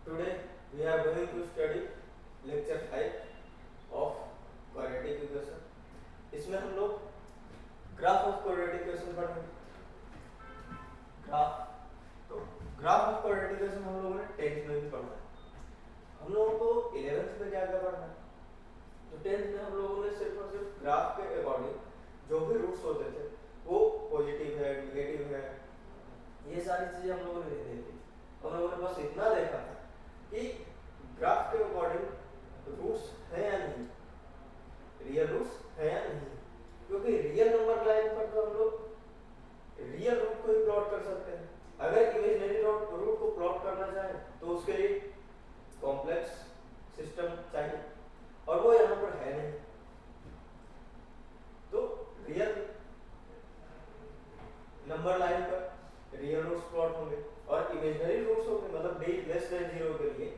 Today we are going to study lecture 5 of quadratic equation. इसमें हम लोग graph of quadratic equation पढ़ेंगे। Graph तो ग्राफ ऑफ क्वाड्रेटिक इक्वेशन हम लोगों ने 10th में भी पढ़ा है। हम लोगों को 11th में क्या क्या पढ़ना है? तो 10th में हम लोगों ने सिर्फ और सिर्फ ग्राफ के अकॉर्डिंग जो भी रूट्स होते थे वो पॉजिटिव है, नेगेटिव है, ये सारी चीजें हम लोगों ने नहीं देखी। हम लोगों ने बस इतना देखा था कि ग्राफ के अकॉर्डिंग रूट्स है या नहीं, रियल रूट्स है या नहीं, क्योंकि रियल नंबर लाइन पर तो हम लोग रियल रूट को ही प्लॉट कर सकते हैं। अगर इमेजिनरी रूट को प्लॉट करना चाहें तो उसके लिए कॉम्प्लेक्स सिस्टम चाहिए और वो यहाँ पर है नहीं। तो रियल नंबर लाइन पर रियल रूट्स प्लॉट होंगे और इमेजिनरी रूट्स होंगे, मतलब d लेस देन 0 के लिए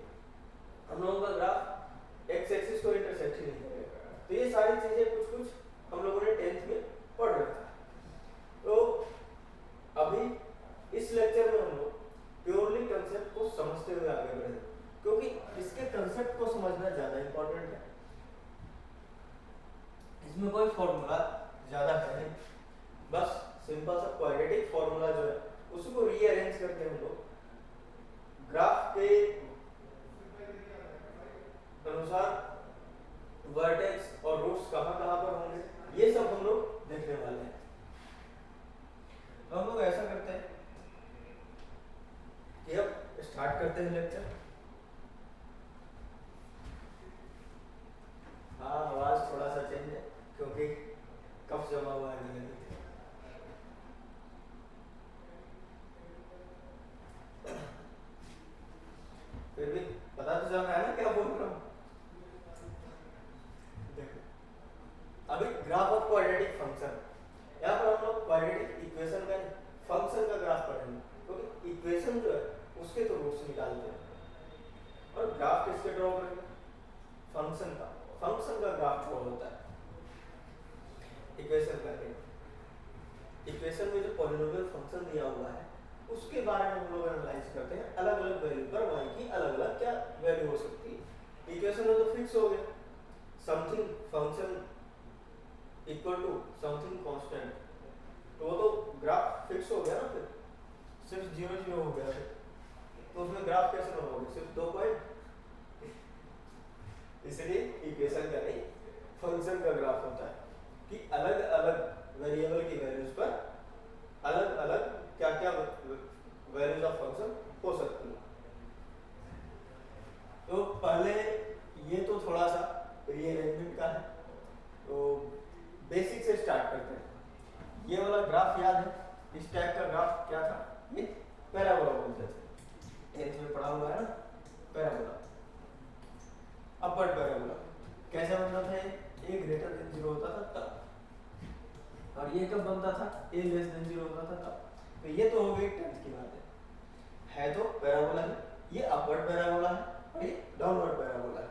हम लोगों का ग्राफ एक्स एक्सिस को इंटरसेक्ट ही नहीं करेगा। तो ये सारी चीजें कुछ कुछ हम लोगों ने 10th में पढ़ रखा है। तो अभी इस लेक्चर में हम लोग प्योरली कंसेप्ट को समझते हुए आगे बढ़ेंगे, क्योंकि इसके कंसेप्ट को समझना ज्यादा इंपॉर्टेंट है। इसमें कोई फॉर्मूला ज्यादा है नहीं, बस सिंपल सा क्वाड्रेटिक फॉर्मूला जो है उसको रीअरेंज करके हम लोग ग्राफ के अनुसार वर्टेक्स और रूट्स कहां कहां पर होंगे ये सब हम लोग देखने वाले हैं। तो हम लोग ऐसा करते हैं कि अब स्टार्ट करते हैं लेक्चर। हाँ, आवाज थोड़ा सा चेंज है क्योंकि कफ जमा हुआ है गले में। फिर भी पता तो चल रहा है ना क्या बोल रहा हूँ। देखो अभी ग्राफ ऑफ क्वाड्रेटिक फंक्शन, यहाँ पर हम लोग क्वाड्रेटिक इक्वेशन का फंक्शन का ग्राफ पढ़ेंगे, क्योंकि इक्वेशन जो है उसके तो रूट्स निकालते हैं और ग्राफ किसके ड्रॉ करेंगे? फंक्शन का। फंक्शन का ग्राफ ड्रॉ होता है इक्वेशन का। इक्वेशन में जो पॉलिनोमियल फंक्शन दिया हुआ है उसके बारे में हम लोग एनालाइज करते हैं। अलग अलग वैल्यू पर y की अलग अलग क्या वैल्यू हो सकती है। इक्वेशन में तो फिक्स हो गया something function equal to something constant, तो वो तो ग्राफ फिक्स हो गया ना। फिर सिर्फ 0 0 हो गया, तो उसमें ग्राफ कैसे बनोगे? सिर्फ 2 पॉइंट। इसलिए इक्वेशन का नहीं फंक्शन का ग्राफ होता है कि अलग अलग वेरिएबल की वैल्यूज पर अलग अलग क्या क्या वैल्यूज ऑफ फंक्शन हो सकती है। तो पहले ये तो थोड़ा सा रीअरेंजमेंट का है, तो बेसिक से स्टार्ट करते हैं। ये वाला ग्राफ याद है? इस टाइप का ग्राफ क्या था? ये पैराबोला बोलते थे, 10th में पढ़ा हुआ है ना पैराबोला, अपवर्ड पैराबोला। कैसे बनता था? a ग्रेटर देन 0 होता था तब, और ये कब बनता था? a लेस देन 0 होता था तब। तो ये तो हो गई 10th की बात है तो पैराबोला है, ये अपवर्ड पैराबोला है और ये डाउनवर्ड पैराबोला है।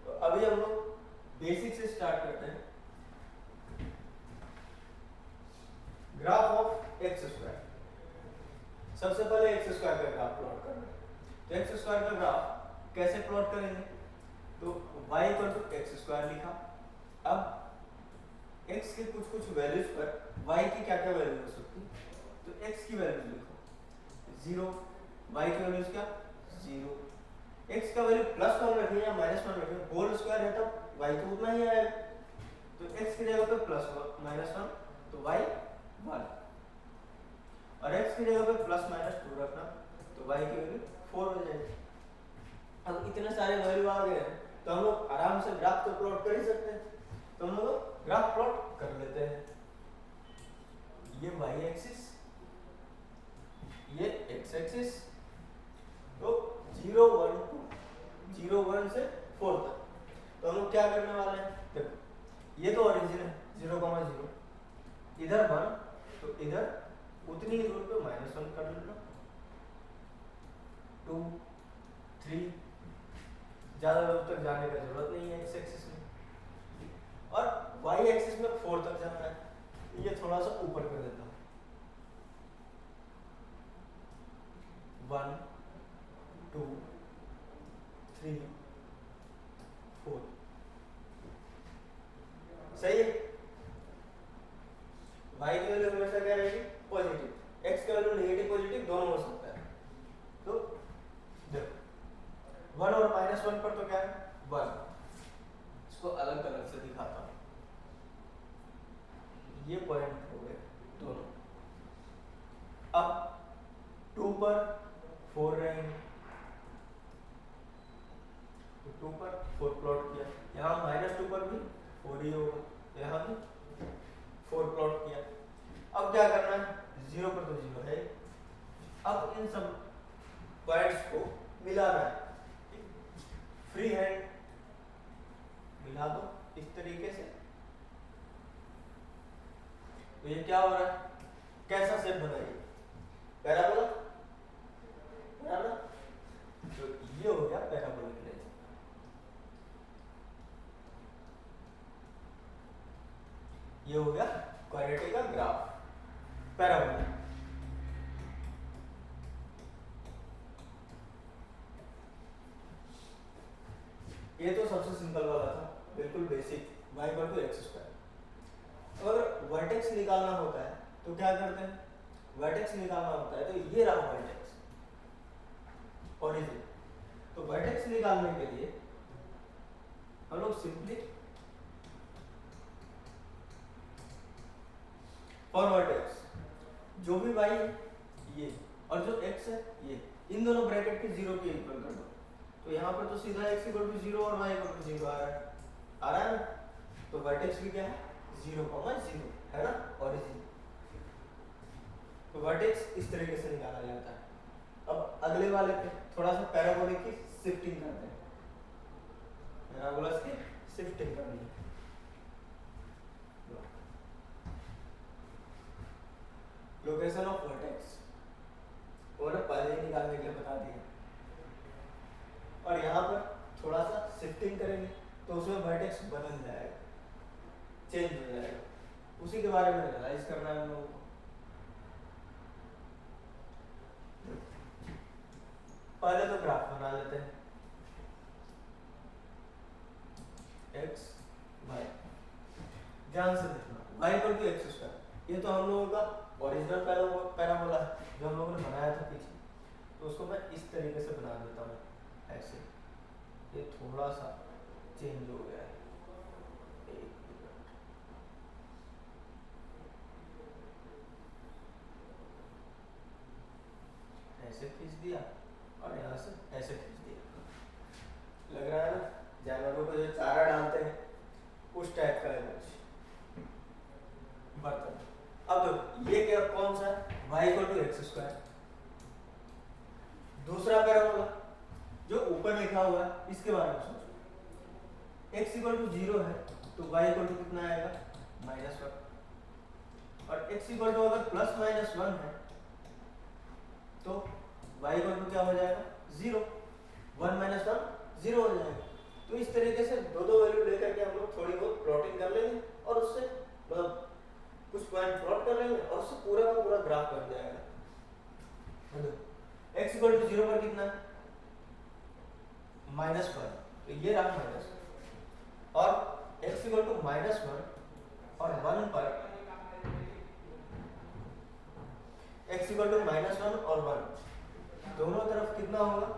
तो अभी हम लोग बेसिक से स्टार्ट करते हैं। Graph of x square. सबसे पहले एक्स स्क्वायर का ग्राफ प्लॉट करना है। तो एक्स स्क्वायर का ग्राफ कैसे प्लॉट करेंगे? तो y equal to x square लिखा। अब x के कुछ कुछ वैल्यूज पर y की क्या क्या वैल्यू हो सकती है? तो x की वैल्यूज लिखो 0, y की वैल्यूज क्या 0, x का वैल्यू +1 रखें या -1 रखें, होल स्क्वायर है तब y तो उतना ही आएगा। तो x की जगह पे +1 तो y 1, और x की जगह पे +-2 रखना तो y की वैल्यू 4 हो जाएगी। अब इतने सारे वैल्यू आ गए तो हम लोग आराम से ग्राफ तो प्लॉट कर ही सकते हैं। तो हम लोग ग्राफ प्लॉट कर लेते हैं। ये y एक्सिस, ये x एक्सिस, तो 0 1 से 4 तक। तो हम लोग क्या करने वाले हैं? देखो ये तो ओरिजिन है 0,0, इधर 1 तो इधर उतनी ही दूर पे -1 कर लेना, 2 3, ज्यादा दूर तक जाने का जरूरत नहीं है x एक्सिस में, और y एक्सिस में 4 तक जाना है। ये थोड़ा सा ऊपर कर देता हूं, 1 2 3 4। सही है। y की वैल्यू हमेशा क्या रहेगी? पॉजिटिव। x की वैल्यू नेगेटिव पॉजिटिव दोनों हो सकता है। तो देखो 1 और -1 पर तो क्या है 1। इसको अलग कलर से दिखाता हूं। ये पॉइंट हो गए दोनों। अब 2 पर 4 रहेंगे, तो 2 पर 4 प्लॉट किया। यहाँ -2 पर भी 4 ही होगा, यहाँ भी 4 प्लॉट किया। अब क्या करना है? 0 पर तो 0 है। अब इन सब पॉइंट्स को मिलाना है। फ्री हैंड मिला दो इस तरीके से। तो ये क्या हो रहा है? कैसा शेप बनाइए? पैराबोला। पैराबोला तो ये हो गया पैराबोलिक लेंस। ये हो गया क्वाड्रेटिक का ग्राफ पैराबोला। ये तो सबसे सिंपल वाला था, बिल्कुल basic, y equal to x square. अगर वर्टेक्स निकालना होता है तो क्या करते हैं? वर्टेक्स निकालना होता है तो ये रहा वर्टेक्स, ओरिजिन। तो वर्टेक्स निकालने के लिए हम लोग सिंपली फॉर वर्टेक्स जो भी y ये और जो x है ये, इन दोनों ब्रैकेट के 0 के इक्वल कर दो। तो यहाँ पर तो सीधा x इक्वल टू 0 और y इक्वल टू 0 आ रहा है ना? तो वर्टेक्स भी क्या है? 0,0 है ना, ओरिजिन। तो वर्टेक्स इस तरीके से निकाला जाता है। अब अगले वाले पे थोड़ा सा पैराबोलिक की शिफ्टिंग करते हैं। पैराबोला की शिफ्टिंग करनी है। लोकेशन ऑफ वर्टेक्स वो ना पहले ही निकालने के लिए बता दिया। और यहाँ पर थोड़ा सा शिफ्टिंग करेंगे तो उसमें वर्टेक्स बदल जाएगा, चेंज हो जाएगा। उसी के बारे में एनालाइज करना है हम लोगों को। पहले तो ग्राफ बना लेते हैं x y। ध्यान से देखना, y equal to x square. ये तो हम लोगों का ओरिजिनल पैराबोला है जो हम लोगों ने बनाया था पीछे। तो उसको मैं इस तरीके से बना देता हूँ ऐसे। ये थोड़ा सा चेंज हो गया है, एक मिनट। ऐसे खींच दिया और यहाँ से ऐसे खींच दिया। लग रहा है ना जानवरों को जो चारा डालते हैं उस टाइप का है कुछ बर्तन। अब देखो ये क्या कौन सा है? y equal to x square. दूसरा पैराबोला जो ऊपर लिखा हुआ है इसके बारे में सोचो। x इक्वल टू 0 है तो y इक्वल टू कितना आएगा? -1। और x इक्वल टू अगर +-1 है तो y इक्वल टू क्या हो जाएगा? 0। 1 - 1 0 हो जाएगा। तो इस तरीके से दो वैल्यू लेकर के हम लोग थोड़ी बहुत प्लॉटिंग कर लेंगे और उससे मतलब कुछ पॉइंट प्लॉट कर लेंगे और उससे पूरा का पूरा ग्राफ बन जाएगा। x इक्वल टू 0 पर कितना है? -1। तो ये रहा -1। और x इक्वल टू -1 और 1 पर x इक्वल टू -1 और 1 दोनों तरफ कितना होगा?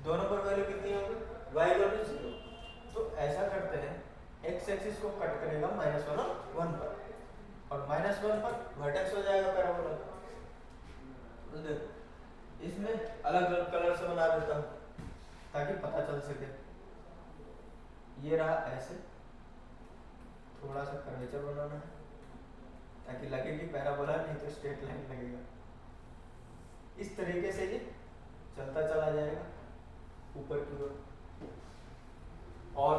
दोनों पर वैल्यू कितनी होगी? y equal to 0। तो ऐसा करते हैं, x एक्सिस को कट करेगा -1 और 1 पर, और -1 पर वर्टेक्स हो जाएगा पैराबोला। तो देखो इसमें अलग अलग कलर से बना देता हूँ ताकि पता चल सके। ये रहा ऐसे, थोड़ा सा कर्वेचर बनाना है ताकि लगे कि पैराबोला, नहीं तो स्ट्रेट लाइन लगेगा। इस तरीके से ये चलता चला जाएगा ऊपर की ओर। और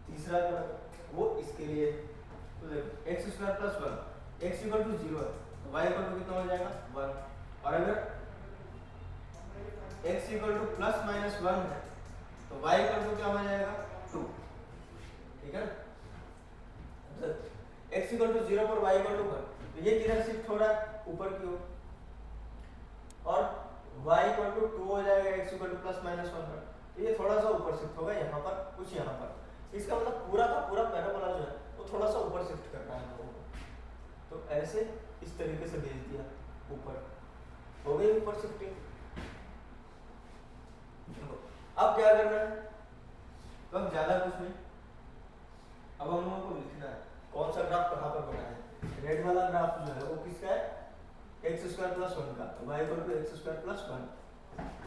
तीसरा कलर वो इसके लिए, तो देखो x square plus 1, x equal to 0 है तो वाई इक्वल टू कितना हो जाएगा? 1। और अगर एक्स इक्वल टू +-1 है तो वाई इक्वल टू क्या हो जाएगा? 2। ठीक है ना? एक्स इक्वल टू 0 पर वाई इक्वल टू 1, तो ये किधर शिफ्ट हो रहा है? ऊपर की ओर। और y इक्वल टू 2 हो जाएगा, x equal to plus minus 1 का। तो ये थोड़ा सा ऊपर शिफ्ट होगा, यहाँ पर कुछ यहाँ पर। इसका मतलब पूरा का पूरा पैराबोला जो है वो थोड़ा सा ऊपर शिफ्ट करना है हम लोगों को। तो ऐसे इस तरीके से भेज दिया ऊपर, हो गई ऊपर शिफ्टिंग। अब क्या करना है, तो अब ज्यादा कुछ नहीं, अब हम लोगों को लिखना है कौन सा ग्राफ कहाँ पर बना है। रेड वाला ग्राफ जो है वो किसका है, एक्स स्क्वायर प्लस 1 का, तो y equal to x square plus 1।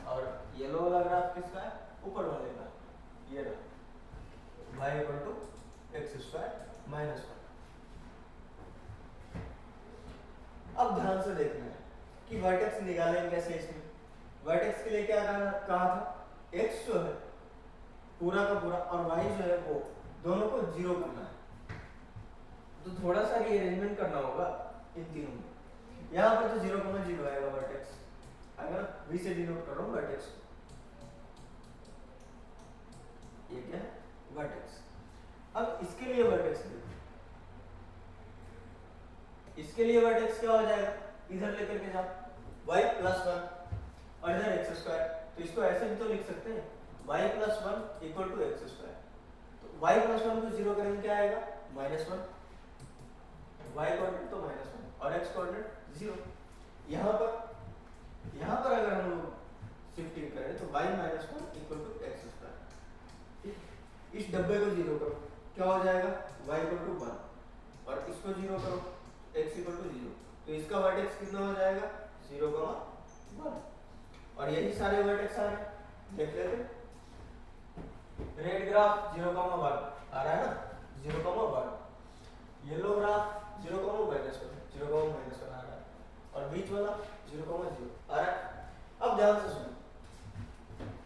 और येलो वाला ग्राफ किसका है, ऊपर वाले का, ये रहा, y equal to x square minus 1। अब ध्यान से देखना है कि वर्टेक्स निकालेंगे कैसे इसमें। वर्टेक्स के लिए क्या कहा था, एक्स जो है पूरा का पूरा और वाई जो है वो दोनों को जीरो करना है। तो थोड़ा सा रीअरेंजमेंट करना होगा इन तीनों में। यहाँ पर तो 0,0 आएगा वर्टेक्स, अगर v से डिनोट कर रहा हूँ वर्टेक्स, ये क्या है वर्टेक्स। अब इसके लिए वर्टेक्स देखो, इसके लिए वर्टेक्स क्या हो जाएगा, इधर लेकर के जाओ y प्लस 1 और इधर एक्स स्क्वायर। तो इसको ऐसे भी तो लिख सकते हैं y plus 1 equal to x square. तो y प्लस 1 को जीरो करेंगे क्या आएगा, माइनस 1, y कोऑर्डिनेट तो माइनस 1 और x कोऑर्डिनेट 0। यहाँ पर अगर हम लोग शिफ्टिंग करें तो y minus 1 equal to x square. इस डब्बे को जीरो करो, क्या हो जाएगा, y इक्वल टू 1 और इसको जीरो करो, x इक्वल टू 0। तो इसका वर्टेक्स कितना हो जाएगा, 0,1। और यही सारे वर्टेक्स आ रहे हैं, देख लेते। रेड ग्राफ 0,1 आ रहा है ना, 0,1। येलो ग्राफ 0,-1 आ रहा है और बीच वाला 0,0 आ रहा है। अब ध्यान से सुनो,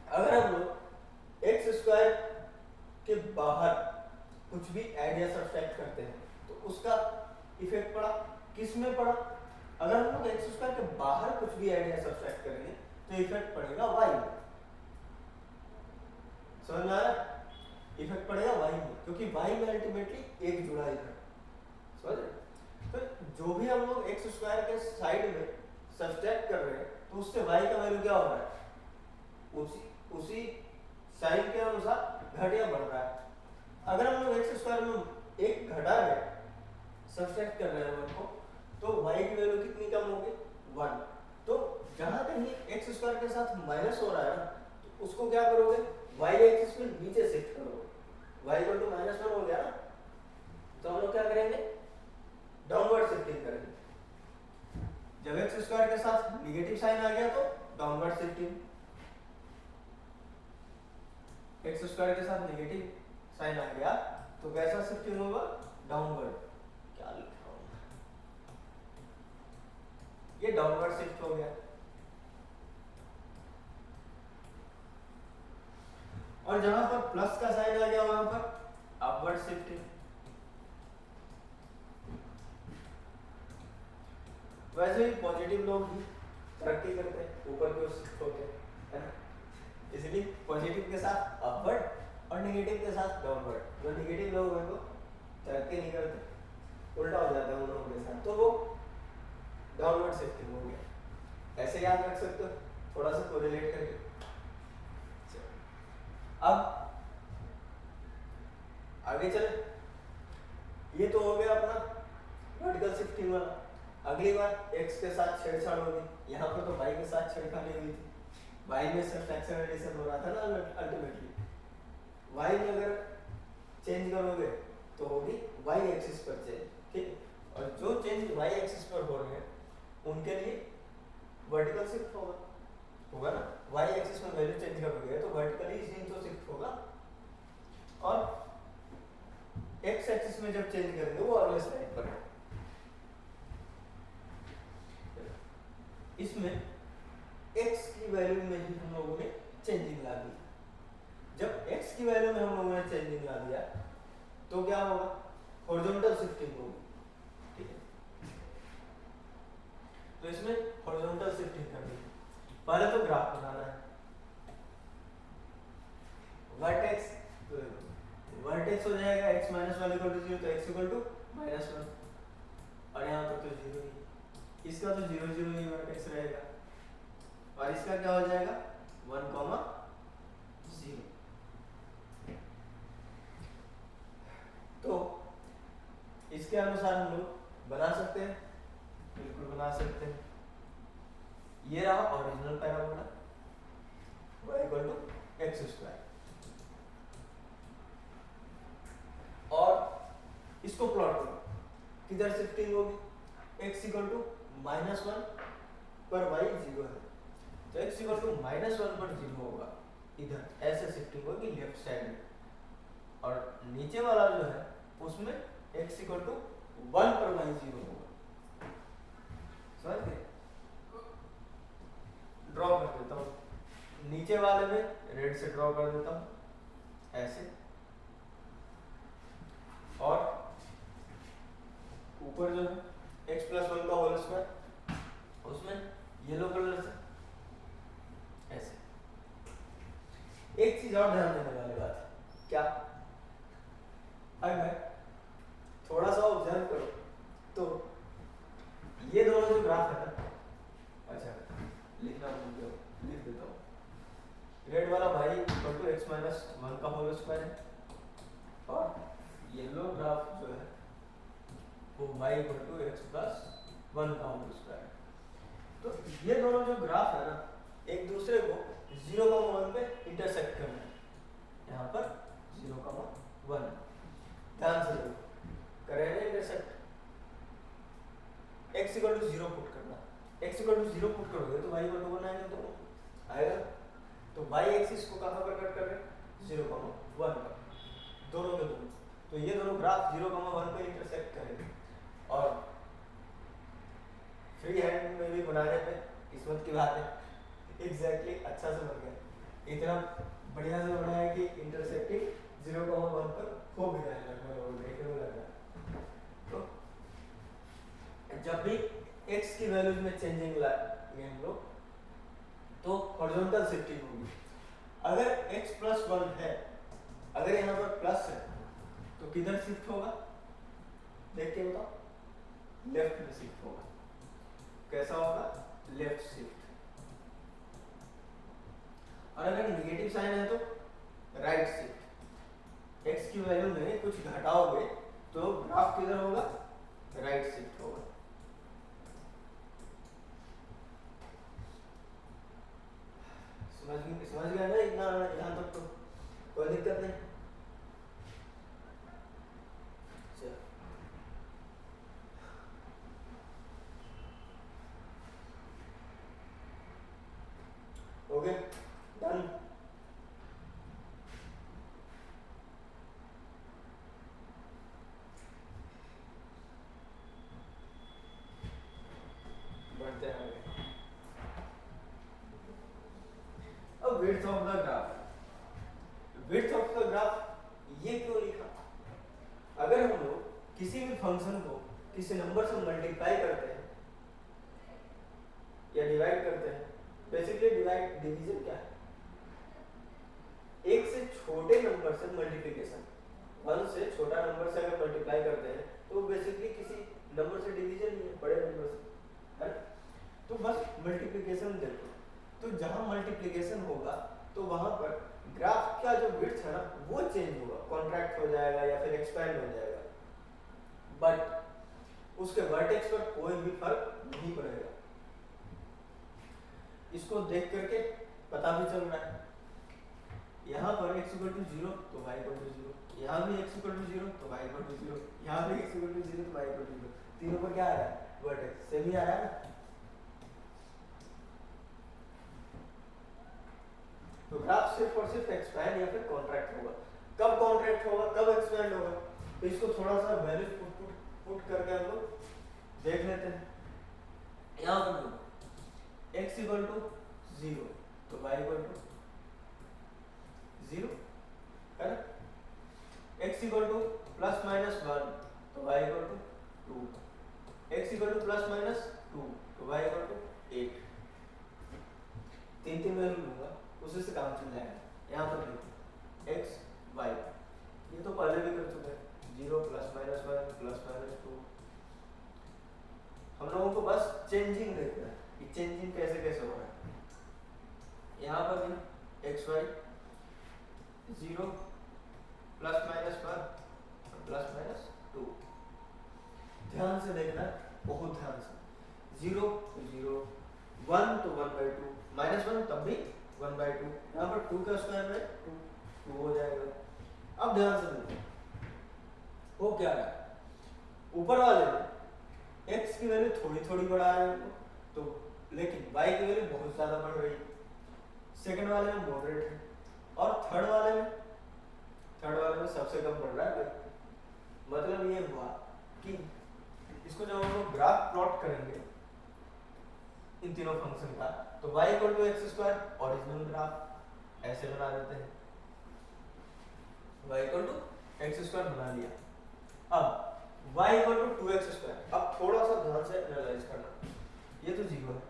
अगर हम लोग एक्स स्क्वायर के बाहर कुछ भी ऐड या सब्ट्रैक्ट करते हैं तो उसका इफेक्ट पड़ा, किस में पड़ा, अगर हम लोग एक्स स्क्वायर के बाहर कुछ भी ऐड या सब्ट्रैक्ट करेंगे तो इफेक्ट पड़ेगा वाई में। समझ में आ रहा है, इफेक्ट पड़ेगा वाई में, क्योंकि वाई में अल्टीमेटली एक जुड़ा है इधर, समझ रहे। तो जो भी हम लोग एक्स स्क्वायर के साइड में सब्ट्रैक्ट कर रहे हैं तो उससे वाई का वैल्यू क्या हो रहा है, उसी साइन के अनुसार घट या बढ़ रहा है। अगर हम लोग एक्स स्क्वायर में एक घटा है सब्ट्रैक्ट कर रहे हैं उनको, तो y की वैल्यू कितनी कम होगी, 1। तो जहां कहीं एक्स स्क्वायर के साथ माइनस हो रहा है ना, तो उसको क्या करोगे, y एक्सिस में नीचे शिफ्ट करोगे, y इक्वल टू -1 हो गया ना, तो हम लोग क्या करेंगे, डाउनवर्ड शिफ्टिंग करेंगे। जब एक्स स्क्वायर के साथ नेगेटिव साइन आ गया तो डाउनवर्ड शिफ्टिंग, एक्स स्क्वायर के साथ नेगेटिव साइन आ गया तो कैसा शिफ्टिंग होगा, डाउनवर्ड। क्या लिखा हूं, ये डाउनवर्ड शिफ्ट हो गया। और जहां पर प्लस का साइन आ गया वहां पर अपवर्ड शिफ्टिंग। वैसे ही पॉजिटिव लोग भी तरक्की करते हैं, ऊपर की ओर शिफ्ट होते हैं, है ना। इसलिए पॉजिटिव के साथ अपवर्ड और नेगेटिव के साथ डाउनवर्ड। जो नेगेटिव लोग हैं वो तरक्की नहीं करते, उल्टा हो जाता है उन लोगों के साथ, तो वो डाउनवर्ड शिफ्टिंग हो गया। ऐसे याद रख सकते हो, थोड़ा सा कोरिलेट करके। अब आगे चले, ये तो हो गया अपना वर्टिकल शिफ्टिंग वाला। अगली बार x के साथ छेड़छाड़ होगी, यहाँ पर तो y के साथ छेड़खानी हुई थी, y में सब्ट्रैक्शन एडिशन हो रहा था ना अल्टीमेटली। y में अगर चेंज करोगे तो होगी y एक्सिस पर चेंज, ठीक। और जो चेंज y एक्सिस पर हो रहे हैं उनके लिए वर्टिकल शिफ्ट होगा ना। y एक्सिस में वैल्यू चेंज करोगे तो वर्टिकली ही तो शिफ्ट होगा, और x एक्सिस में जब चेंज करेंगे वो अगले स्लाइड पर है। इसमें x की वैल्यू में ही हम लोगों ने चेंजिंग ला दी। जब x की वैल्यू में हम लोगों ने चेंजिंग ला दिया तो क्या होगा, हॉरिजॉन्टल शिफ्टिंग होगी, ठीक है। तो इसमें हॉरिजॉन्टल शिफ्टिंग करनी है। पहले तो ग्राफ बनाना है, वर्टेक्स हो जाएगा x माइनस 1 इक्वल टू 0, तो x इक्वल टू -1, और यहाँ पर तो 0 ही, इसका तो 0 0 ही वर्टेक्स रहेगा। और इसका क्या हो जाएगा 1, 0। तो इसके अनुसार हम लोग बना सकते हैं, बिल्कुल बना सकते हैं। ये रहा original parabola y equal to x square, और इसको प्लॉट करो, किधर शिफ्टिंग होगी, x इक्वल टू -1 पर y 0 है, तो x इक्वल टू -1 पर 0 होगा, इधर ऐसे शिफ्टिंग होगी लेफ्ट साइड में, और नीचे वाला जो है उसमें x इक्वल टू 1 पर y 0 होगा। समझ गए? ड्रॉ कर देता हूँ, नीचे वाले में रेड से ड्रॉ कर देता हूँ ऐसे, और ऊपर जो है x प्लस 1 का होल स्क्वायर, उसमें येलो कलर से ऐसे। एक चीज और ध्यान देने वाली बात है, क्या, अगर थोड़ा सा ऑब्जर्व करो तो ये दोनों जो ग्राफ है ना, अच्छा लिखना भूल गया, लिख देता हूँ, रेड वाला y equal to x minus 1 का होल स्क्वायर है, और येलो ग्राफ जो है वो y equal to x plus 1 का होल स्क्वायर है। तो ये दोनों जो ग्राफ है ना, एक दूसरे को 0,1 पे इंटरसेक्ट करना है, यहाँ पर 0,1, ध्यान से देखो, करें ना intersect, x equal to 0 put करना, x इक्वल टू 0 पुट करोगे तो y इक्वल टू 1 आएगा, तो आएगा, तो y एक्सिस को कहाँ पर कट कर रहे हैं 0,1 पर, दोनों के दोनों, तो ये दोनों ग्राफ 0,1 पे इंटरसेक्ट करेंगे, और फ्री हैंड में भी बनाने पे किस्मत की बात है, एग्जैक्टली अच्छा से बन गया, इतना बढ़िया से बना है कि इंटरसेक्टिंग 0,1 पर हो भी रहा है, लगभग देखने में लग रहा है। तो जब भी x की वैल्यूज में चेंजिंग लाएंगे हम लोग, तो हॉरिजॉन्टल शिफ्टिंग होगी। अगर x प्लस 1 है, अगर यहाँ पर प्लस है, तो किधर शिफ्ट होगा, देख के बताओ, लेफ्ट में शिफ्ट होगा। कैसा होगा, लेफ्ट शिफ्ट। और अगर नेगेटिव साइन है तो राइट शिफ्ट। x की वैल्यू में कुछ घटाओगे तो ग्राफ किधर होगा, राइट शिफ्ट होगा। समझ गया ना, इतना यहाँ तक तो कोई दिक्कत नहीं। Okay done. बढ़ते हैं आगे। अब width of the graph, width of the graph ये क्यों लिखा, अगर हम लोग किसी भी फंक्शन को किसी नंबर से मल्टीप्लाई करते हैं या डिवाइड करते हैं, बेसिकली डिवीजन क्या है, एक से छोटे नंबर से मल्टीप्लिकेशन, 1 से छोटा नंबर से अगर मल्टीप्लाई करते हैं तो बेसिकली किसी नंबर से डिवीजन ही है, बड़े नंबर से, है। तो बस मल्टीप्लिकेशन देखो, तो जहां मल्टीप्लिकेशन होगा तो वहां पर ग्राफ का जो विड्थ है ना वो चेंज होगा, कॉन्ट्रैक्ट हो जाएगा या फिर एक्सपैंड हो जाएगा, बट उसके वर्टेक्स पर कोई भी फर्क नहीं पड़ेगा। इसको देख करके पता भी चल रहा है, यहाँ पर x इक्वल टू 0 तो y इक्वल टू 0, यहाँ भी x इक्वल टू 0 तो y इक्वल टू 0, यहाँ भी x इक्वल टू 0 तो y इक्वल टू 0, तीनों पर क्या आ रहा है, वर्टेक्स सेम ही आ रहा है ना। तो ग्राफ सिर्फ और सिर्फ एक्सपैंड या फिर कॉन्ट्रैक्ट होगा। कब कॉन्ट्रैक्ट होगा, कब एक्सपैंड होगा, तो इसको थोड़ा सा वैल्यू पुट करके हम लोग देख लेते हैं। यहाँ पर x इक्वल टू 0 तो y इक्वल टू 0 है ना, x equal to plus minus 1 तो y equal to 2, x equal to plus minus 2 तो y इक्वल टू 8, तीन वैल्यू लूंगा उसी से काम चल जाएगा। यहाँ पर देखो x y, ये तो पहले भी कर चुके हैं, 0 प्लस माइनस 1 प्लस माइनस 2, हम लोगों को बस चेंजिंग देखना है कि चेंजिंग कैसे कैसे हो रहा है। यहाँ पर भी x y 0 plus minus 1 plus minus 2। ध्यान से देखना, बहुत ध्यान से। 0 तो 0, 1 तो 1/2, -1 तब भी 1/2, यहाँ पर 2 का स्क्वायर में 2 हो जाएगा। अब ध्यान से देखो वो क्या है, ऊपर वाले में x की वैल्यू थोड़ी थोड़ी बढ़ा रहे हैं तो, लेकिन y की वैल्यू बहुत ज्यादा बढ़ रही है। सेकंड वाले में मॉडरेट है, और थर्ड वाले में सबसे कम बढ़ रहा है भाई। मतलब ये हुआ कि इसको जब हम लोग ग्राफ प्लॉट करेंगे इन तीनों फंक्शन का, तो y equal to x square original graph ऐसे बना देते हैं, y equal to x square बना लिया। अब y equal to 2x square, अब थोड़ा सा ध्यान से एनालाइज करना। ये तो 0 है,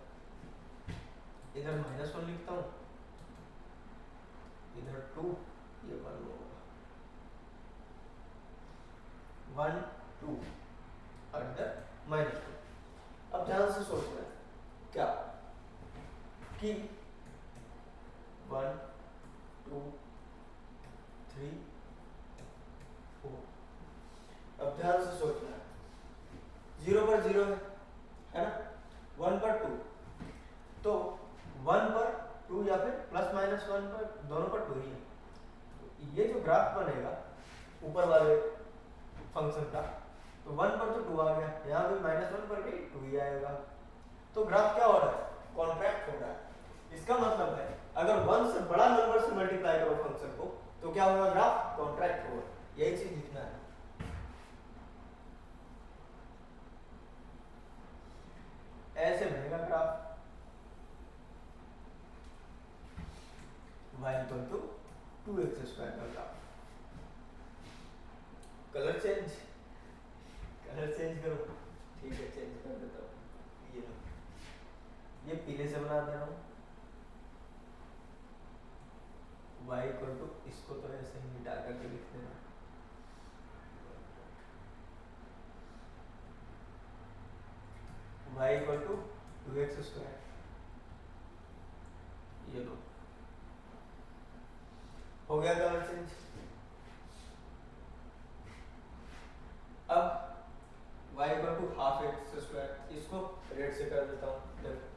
इधर -1 लिखता हूँ, इधर 2, ये 1 होगा, 1 2 और इधर -2। अब ध्यान से सोचना है क्या कि 1 2 3 4, अब ध्यान से सोचना है, 0 पर 0 है ना, 1 पर 2, तो 1 पर 2 या फिर ±1 पर, दोनों पर 2 ही है। तो ये जो ग्राफ बनेगा ऊपर वाले फंक्शन का, तो 1 पर तो 2 आ गया, यहाँ भी -1 पर भी 2 ही आएगा। तो ग्राफ क्या हो रहा है, कॉन्ट्रैक्ट हो रहा है। इसका मतलब है अगर 1 से बड़ा नंबर से मल्टीप्लाई करो फंक्शन को, तो क्या होगा, ग्राफ कॉन्ट्रैक्ट होगा। यही चीज लिखना है। ऐसे बनेगा graph, y equal to 2x square का ग्राफ। कलर चेंज करो, ठीक है चेंज कर देता हूँ। ये पीले से बना दे रहा हूँ, y इक्वल टू, इसको तो ऐसे ही मिटा करके लिख देना, y equal to 2x square. ये लो, हो गया कलर चेंज। अब y equal to half x square, इसको रेड से कर देता हूँ। देखो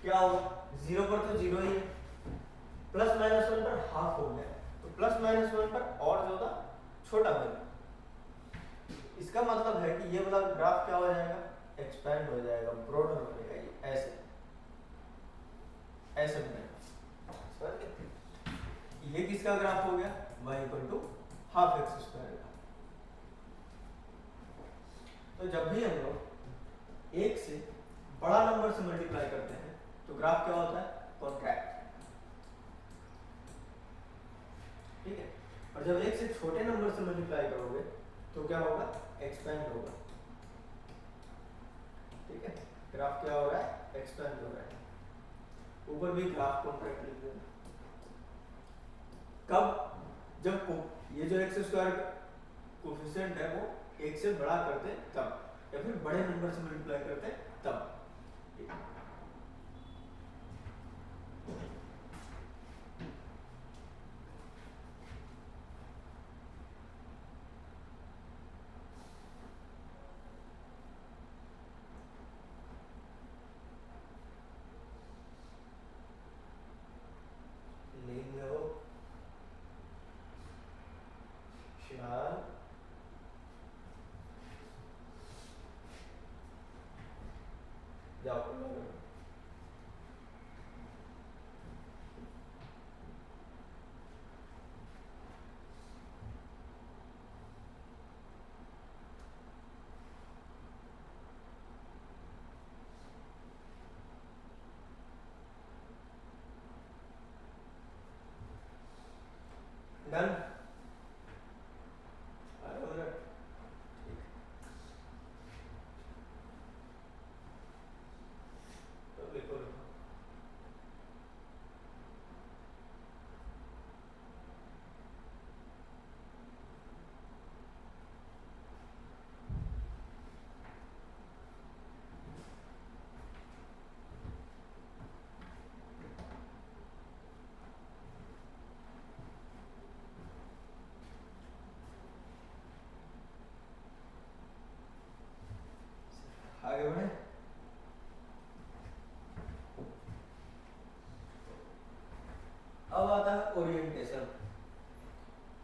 क्या होगा, 0 पर तो 0 ही है, +-1 पर हाफ हो गया, तो +-1 पर और ज्यादा छोटा वैल्यू। इसका मतलब है कि ये वाला ग्राफ क्या हो जाएगा, एक्सपैंड हो जाएगा, ब्रॉडर बनेगा, ये ऐसे बनेगा। ये किसका ग्राफ हो गया, y equal to half x square का। तो जब भी हम लोग एक से बड़ा नंबर से मल्टीप्लाई करते हैं तो ग्राफ क्या होता है, कॉन्ट्रैक्ट, ठीक है। और जब एक से छोटे नंबर से मल्टीप्लाई करोगे तो क्या होगा, एक्सपैंड होगा, ठीक है। ग्राफ क्या हो रहा है, एक्सपैंड हो रहा है। ऊपर भी ग्राफ कॉन्ट्रैक्ट लिख देना। कब, जब ये जो एक्स स्क्वायर कोफिशिएंट है वो 1 से बड़ा करते तब, या फिर बड़े नंबर से मल्टीप्लाई करते तब। लिंगो शान जाओ, डन। अरे मिनट, ठीक, तो लिखो लिखो। ओरिएंटेशन।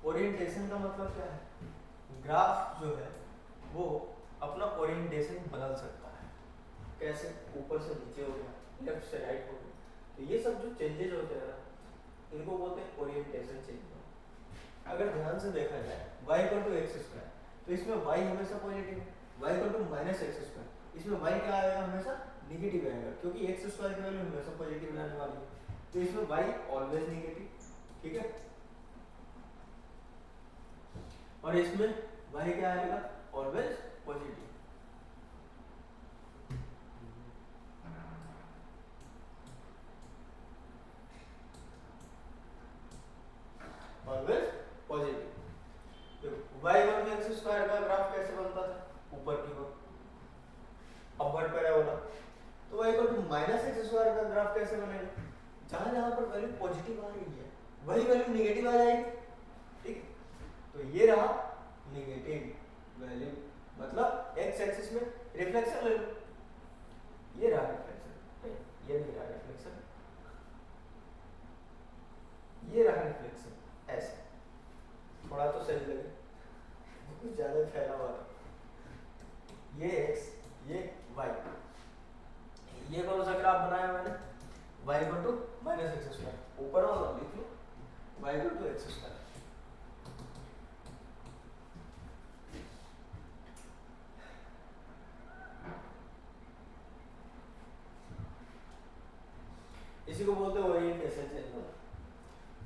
ओरिएंटेशन का मतलब क्या है? ग्राफ जो है वो अपना ओरिएंटेशन बदल सकता है। कैसे? ऊपर से नीचे हो गया, लेफ्ट से राइट हो गया, तो ये सब जो चेंजेस होते हैं ना, इनको बोलते हैं ओरिएंटेशन चेंज। अगर ध्यान से देखा जाए y equal to x square, तो इसमें y हमेशा पॉजिटिव है, y equal to minus x square, इसमें y क्या आएगा? हमेशा निगेटिव आएगा, क्योंकि एक्स स्क्वायर की वैल्यू हमेशा पॉजिटिव रहने वाली है, तो इसमें y ऑलवेज निगेटिव। ठीक है, और इसमें y क्या आएगा? Always positive. Always positive. देखो y equal to x square का ग्राफ कैसे बनता था? ऊपर की ओर अपवर्ड पैराबोला। तो y equal to minus x square का ग्राफ कैसे बनेगा? जहां जहां पर वैल्यू पॉजिटिव आ रही है वही वैल्यू निगेटिव आ जाएगी। ठीक, तो ये रहा निगेटिव वैल्यू, मतलब एक्स एक्सिस में रिफ्लेक्शन ले लो, ये रहा रिफ्लेक्शन, ये नहीं रहा रिफ्लेक्शन, ये रहा रिफ्लेक्शन। ऐसे थोड़ा तो सही लगे, कुछ ज्यादा फैला हुआ था। ये एक्स, ये वाई, ये कौन सा ग्राफ बनाया मैंने? y equal to minus x square, ऊपर वाला लिख लो y equal to x square. इसी को बोलते हैं ओरिएंटेशन चेंज होना।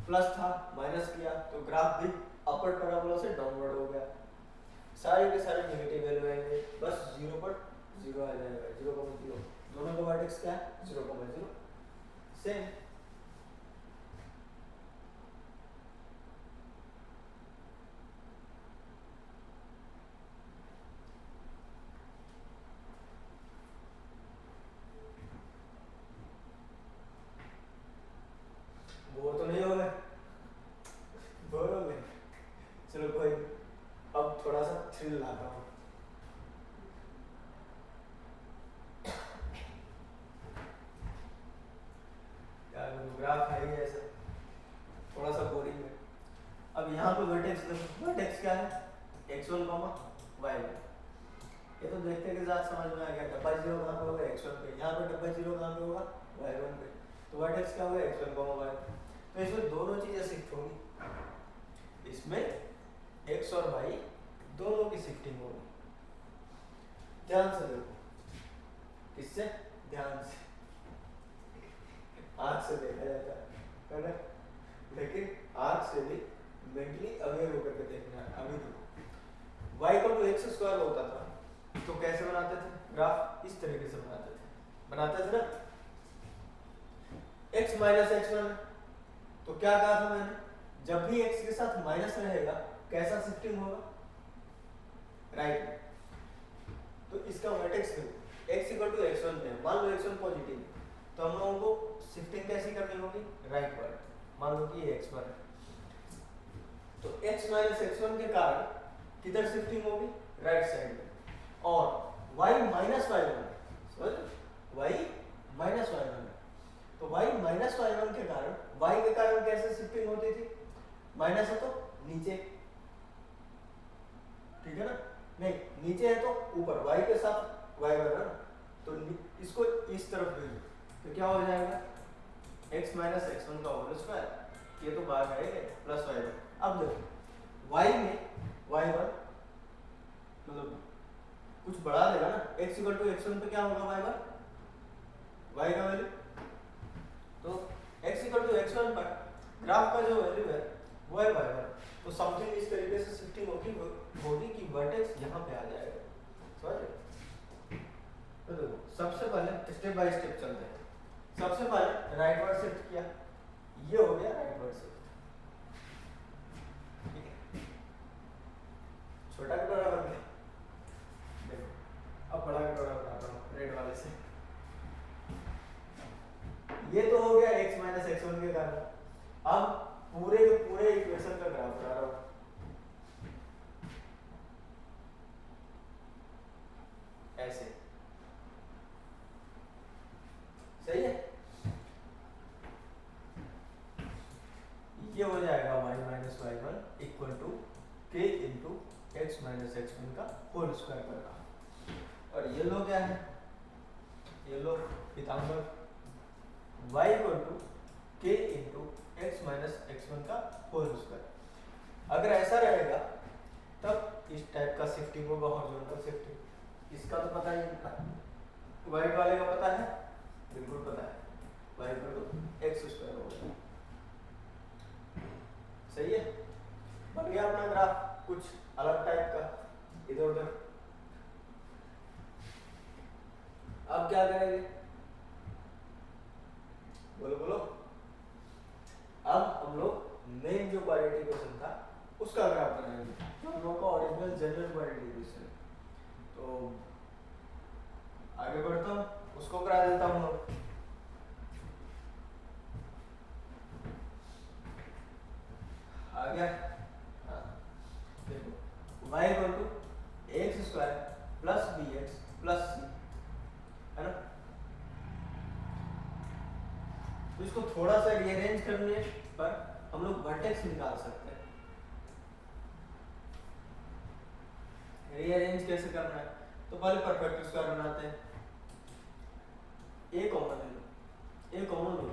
प्लस था, माइनस किया तो ग्राफ भी अपवर्ड पैराबोला से डाउनवर्ड हो गया, सारे के सारे नेगेटिव वैल्यू आएंगे, बस 0 पर 0 आ जाएगा, 0,0। दोनों का वर्टेक्स क्या है? 0,0 सेम। बोर तो नहीं हो गए? बोर हो गए? चलो कोई, अब थोड़ा सा थ्रिल लाता हूँ। ग्राफ है ही ऐसा, थोड़ा सा बोरिंग है। अब यहाँ पे वर्टेक्स देखो, वर्टेक्स क्या है? x1, y1। ये तो देखते के साथ समझ में आ गया, डब्बा 0 कहाँ पे होगा? x1 पे। यहाँ पे डब्बा 0 कहाँ पे होगा? y1 पे। तो वर्टेक्स क्या होगा? x1, y1। तो इसमें दोनों चीजें शिफ्ट होंगी, इसमें x और y दोनों की शिफ्टिंग होगी। ध्यान से देखो, किससे? ध्यान से, आंख से देखा जाता है करेक्ट, लेकिन आंख से भी मेंटली अवेयर होकर के देखना है। अभी देखो y equal to x square होता था तो कैसे बनाते थे ग्राफ? इस तरीके से बनाते थे ना, x माइनस x1। तो क्या कहा था मैंने? जब भी x के साथ माइनस रहेगा कैसा शिफ्टिंग होगा? राइट में। तो इसका vertex x equal to x1 पे, मान लो x1 पॉजिटिव, तो हम लोगों को शिफ्टिंग कैसी करनी होगी? राइट पर। मान लो कि ये x1 है, तो x माइनस x1 के कारण किधर शिफ्टिंग होगी? राइट साइड में। और y माइनस y1, समझ, y माइनस y1 है, तो y माइनस y1 के कारण, y के कारण कैसे शिफ्टिंग होती थी? माइनस है तो नीचे, ठीक है ना? नहीं, नीचे है तो ऊपर, y के साथ y1 है ना, तो इसको इस तरफ भेजो तो क्या हो जाएगा? x माइनस x1 का होल स्क्वायर, ये तो बाहर आएगा, प्लस y1। अब देखो y में y1 मतलब कुछ बढ़ा देगा ना, x इक्वल टू x1 पे क्या होगा? y1, y का वैल्यू, तो x इक्वल टू x1 पर ग्राफ का जो वैल्यू है वो है y1, तो समथिंग इस तरीके से शिफ्टिंग होगी कि वर्टेक्स यहाँ पे आ जाएगा, समझ रहे? तो देखो सबसे पहले स्टेप बाय स्टेप चलते हैं। सबसे पहले राइट वर्ड शिफ्ट किया, ये हो गया राइट वर्ड शिफ्ट, ठीक है? छोटा कटोरा बन गया, देखो अब बड़ा कटोरा बनाता हूँ रेड वाले से। ये तो हो गया x माइनस x1 के कारण। अब पूरे के पूरे इक्वेशन का ग्राफ बना रहा हूँ, ऐसे, सही है? ये हो जाएगा y minus y one equal to k into x minus x one का होल स्क्वायर करना। और ये लो क्या है, ये लो पिताम्बर y equal to k into x minus x one का होल स्क्वायर। अगर ऐसा रहेगा तब इस टाइप का शिफ्टिंग होगा, हॉरिजॉन्टल शिफ्टिंग। इसका तो पता ही है, वाइट वाले का पता है, बिल्कुल पता है, y equal to x square होगा। सही है, बन गया अपना ग्राफ कुछ अलग टाइप का, इधर उधर। अब क्या करेंगे, बोलो बोलो। अब हम लोग मेन जो क्वाड्रेटिक इक्वेशन था उसका ग्राफ बनाएंगे, जो हम लोग का ओरिजिनल जनरल क्वाड्रेटिक इक्वेशन है। तो आगे बढ़ता हूँ, उसको करा देता हूँ। आ गया, हाँ देखो y equal to x square plus b x plus c, है ना। तो इसको थोड़ा सा रीअरेंज करने पर हम लोग वर्टेक्स निकाल सकते हैं। रीअरेंज कैसे करना है, तो पहले परफेक्ट स्क्वायर बनाते हैं। ए कॉमन ले लो, ए कॉमन लो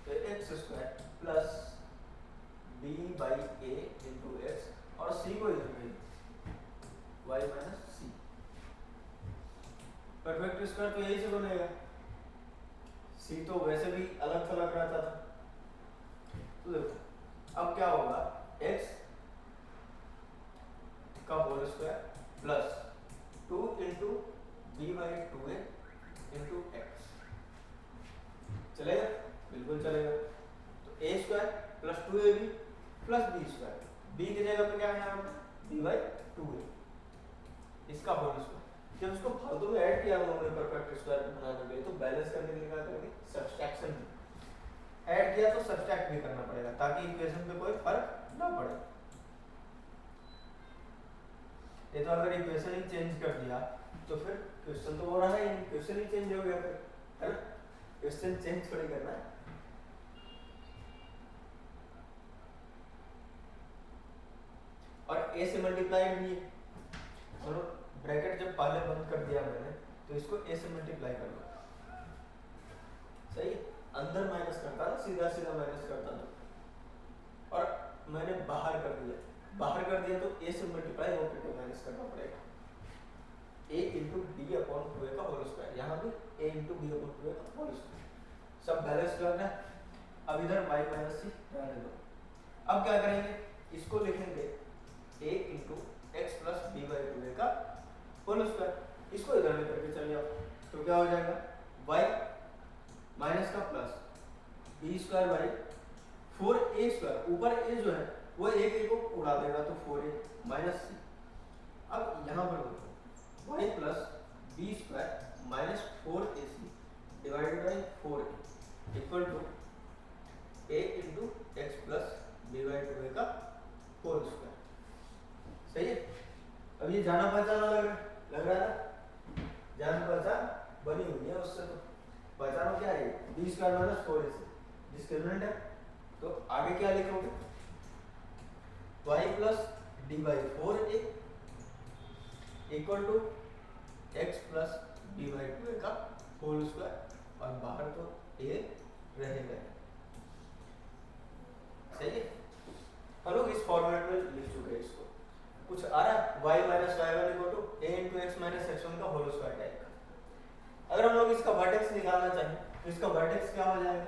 तो x square plus b by A into x और सी को इधर में वाई माइनस सी। परफेक्ट स्क्वायर तो यही से बनेगा, सी तो वैसे भी अलग थलग रहता था। तो देखो अब क्या होगा, x का whole square plus 2 into b by two a into x. चलेगा, बिल्कुल चलेगा। तो a square plus 2ab plus b square, b की जगह पे क्या है हमने बी बाई टू ए, इसका होल स्क्वायर। जब इसको फालतू में ऐड किया हम लोगों ने परफेक्ट स्क्वायर बनाने के लिए, तो बैलेंस करने के लिए क्या करेंगे, सब्सट्रैक्शन। ऐड किया तो सब्सट्रैक्ट भी करना पड़ेगा ताकि इक्वेशन पे कोई फर्क ना पड़े। ये तो अगर इक्वेशन ही चेंज कर दिया तो फिर क्वेश्चन तो वो रहा ही नहीं, क्वेश्चन ही चेंज हो गया फिर, है ना। क्वेश्चन चेंज थोड़ी करना है। और a से मल्टीप्लाई भी है, और ब्रैकेट जब पहले बंद कर दिया मैंने तो इसको a से मल्टीप्लाई कर लो। सही है, अंदर माइनस करता था, सीधा सीधा माइनस करता था, और मैंने बाहर कर दिया, बाहर कर दिया तो a से मल्टीप्लाई होकर के माइनस करना पड़ेगा। a into b upon two a का होल स्क्वायर, यहाँ भी a into b upon two a का होल स्क्वायर, सब बैलेंस करना है। अब इधर y माइनस सी रहने दो। अब क्या करेंगे, इसको लिखेंगे a into x plus b by two a का होल स्क्वायर, इसको इधर लेकर के चले जाओ तो क्या हो जाएगा, y माइनस का plus b square by 4a square, ऊपर a जो है वो एक को उड़ा देगा तो 4a माइनस सी। अब यहाँ पर देखो y plus b square minus 4ac divided by 4a equal to a into x plus b by two a का होल स्क्वायर। सही है, अब ये जाना पहचाना लग रहा है, जान पहचान बनी हुई है उससे। तो पहचानो क्या है, B square minus 4ac discriminant है, तो आगे क्या लिखोगे, y plus d by 4a equal to x plus b by two a का होल स्क्वायर, और बाहर तो a रहेगा। सही है, हम लोग इस फॉर्मेट में लिख चुके हैं इसको। कुछ आ रहा है, y minus y one equal to a into x minus x one का होल स्क्वायर टाइप का। अगर हम लोग इसका वर्टेक्स निकालना चाहें तो इसका वर्टेक्स क्या हो जाएगा,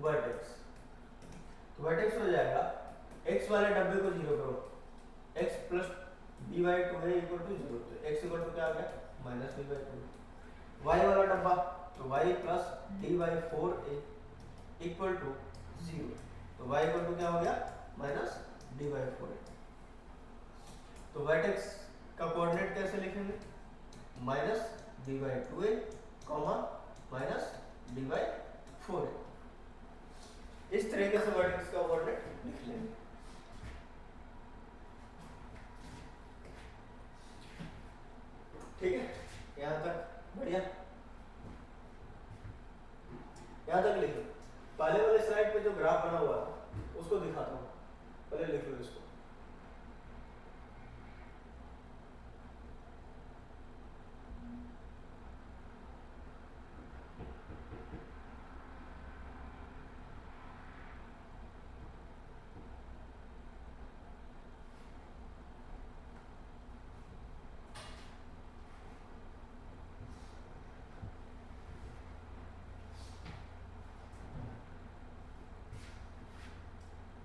वर्टेक्स, तो वर्टेक्स हो जाएगा x वाले डब्बे को जीरो करो, x plus b by two है इक्वल टू जीरो, तो x इक्वल टू क्या आ गया minus B by two. y वाला डब्बा तो y plus d by four a equal to zero, तो y इक्वल टू क्या हो गया minus d by four a. तो वर्टेक्स का कोऑर्डिनेट कैसे लिखेंगे, minus d by two a comma minus d by four a. इस तरीके से वर्टेक्स का कोऑर्डिनेट लिख लेंगे। ठीक है, यहां तक बढ़िया, यहां तक लिखो। पहले वाले स्लाइड पे जो ग्राफ बना हुआ है उसको दिखाता हूँ, पहले लिख लो इसको।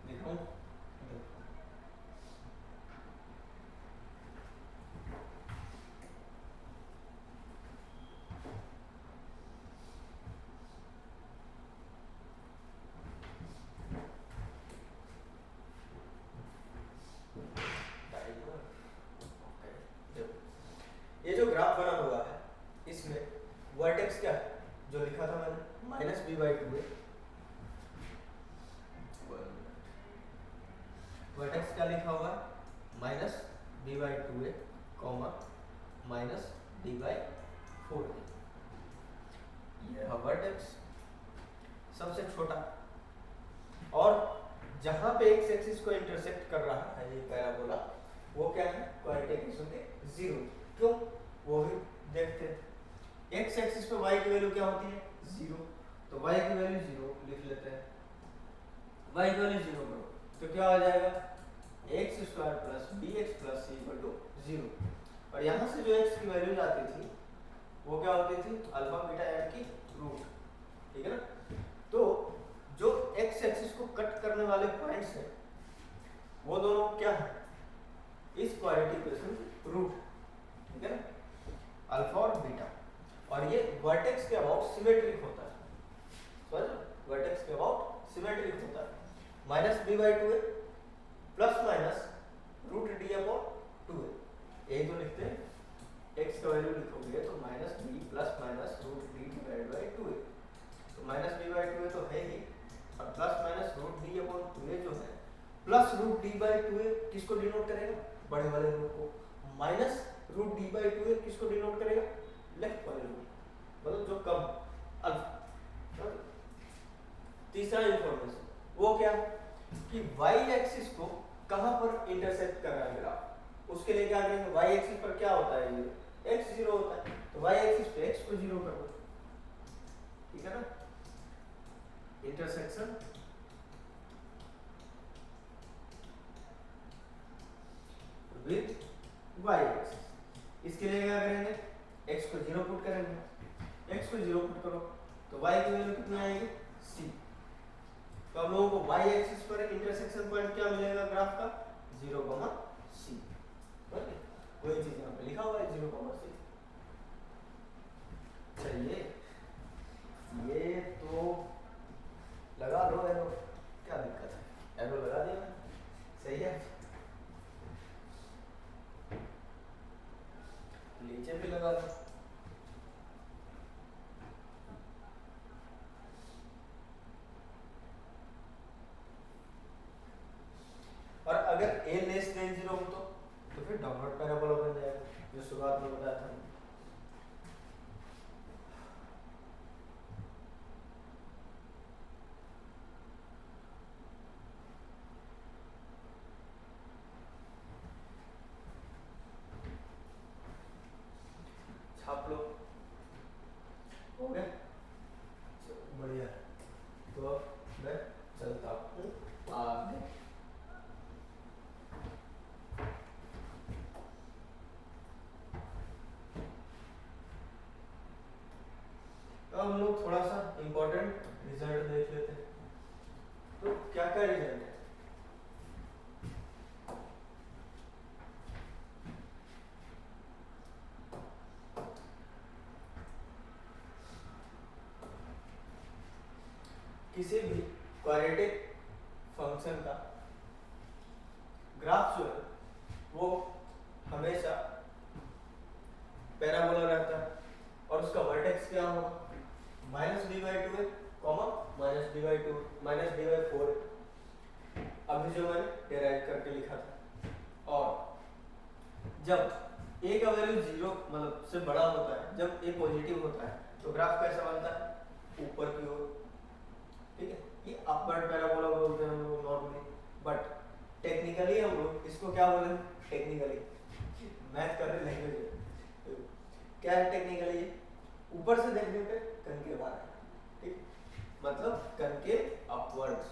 दिखाऊं? ये जो ग्राफ बना हुआ है इसमें वर्टेक्स क्या है, जो लिखा था मैंने माइनस बी बाई टू है। वर्टेक्स क्या लिखा हुआ है माइनस बी बाई टू है comma minus d by four है। ये है वर्टेक्स सबसे छोटा, और जहां पे एक्स एक्सिस को इंटरसेक्ट कर रहा है ये पैराबोला, वो क्या है क्वाड्रेटिक इक्वेशन के जीरो। क्यों, वो भी देखते हैं। एक्स एक्सिस पे y की वैल्यू क्या होती है जीरो, तो y की वैल्यू जीरो लिख लेते हैं। y की वैल्यू जीरो करो तो क्या हो जाएगा x square plus b x plus c equal to zero. और यहाँ से जो x की वैल्यू आती थी वो क्या होती थी अल्फा बीटा एड की रूट, ठीक है ना। तो जो x एक्सिस को कट करने वाले पॉइंट्स हैं वो दोनों क्या है इस क्वाड्रेटिक इक्वेशन की रूट, ठीक है ना, अल्फा और बीटा। और ये वर्टेक्स के अबाउट सिमेट्रिक होता है, समझ, वर्टेक्स के अबाउट सिमेट्रिक होता है। माइनस बी बाई टू है plus minus root d upon two है, यही तो लिखते हैं। x का वैल्यू लिखोगे तो minus b plus minus root d divide by two है, तो माइनस बी बाई टू है तो है ही, और plus minus root d upon two है जो है plus root d by two है किसको डिनोट करेगा बड़े वाले रूट को, minus root d by two है किसको डिनोट करेगा लेफ्ट वाले रूट, मतलब जो कम अल्फा। तीसरा इंफॉर्मेशन वो क्या कि y एक्सिस को कहां पर इंटरसेक्ट कर रहा है ग्राफ, उसके लिए क्या करेंगे y एक्सिस पर क्या होता है ये x जीरो होता है, तो y एक्सिस पे x को जीरो कर दो, ठीक है ना। इंटरसेक्शन विद y एक्सिस, इसके लिए क्या करेंगे x को जीरो पुट करेंगे, x को जीरो पुट करो तो y की वैल्यू कितनी आएगी c। तो हम लोगों को y एक्सिस पर इंटरसेक्शन पॉइंट क्या मिलेगा ग्राफ का 0, c, वही चीज यहाँ पे लिखा हुआ है 0, c। चलिए ये तो लगा लो एरो, क्या दिक्कत है, एरो लगा दिया सही है। नीचे भी लगा दो, और अगर a लेस देन 0 हो तो फिर डाउनवर्ड पैराबोला बन जाएगा, जो शुरुआत में बताया था। छाप लो, हो गया, बढ़िया। तो मैं चलता हूँ आगे। तो हम लोग थोड़ा सा इम्पोर्टेंट रिजल्ट देख लेते हैं। तो क्या क्या रिजल्ट है, किसी भी क्वाड्रेटिक फंक्शन का ग्राफ जो है वो हमेशा पैराबोला रहता है, और उसका वर्टेक्स क्या होगा माइनस बी बाई टू है comma minus B by two minus B by four है, अभी जो मैंने डेराइव करके लिखा था। और जब a का वैल्यू जीरो मतलब से बड़ा होता है, जब a पॉजिटिव होता है तो ग्राफ कैसा बनता है ऊपर की ओर, ठीक है। इसको क्या बोले टेक्निकली, मैथ कर रहे लैंग्वेज क्या है टेक्निकली, ये ऊपर से देखने पे कनकेव आ रहा है, ठीक, मतलब कनकेव अपवर्ड्स,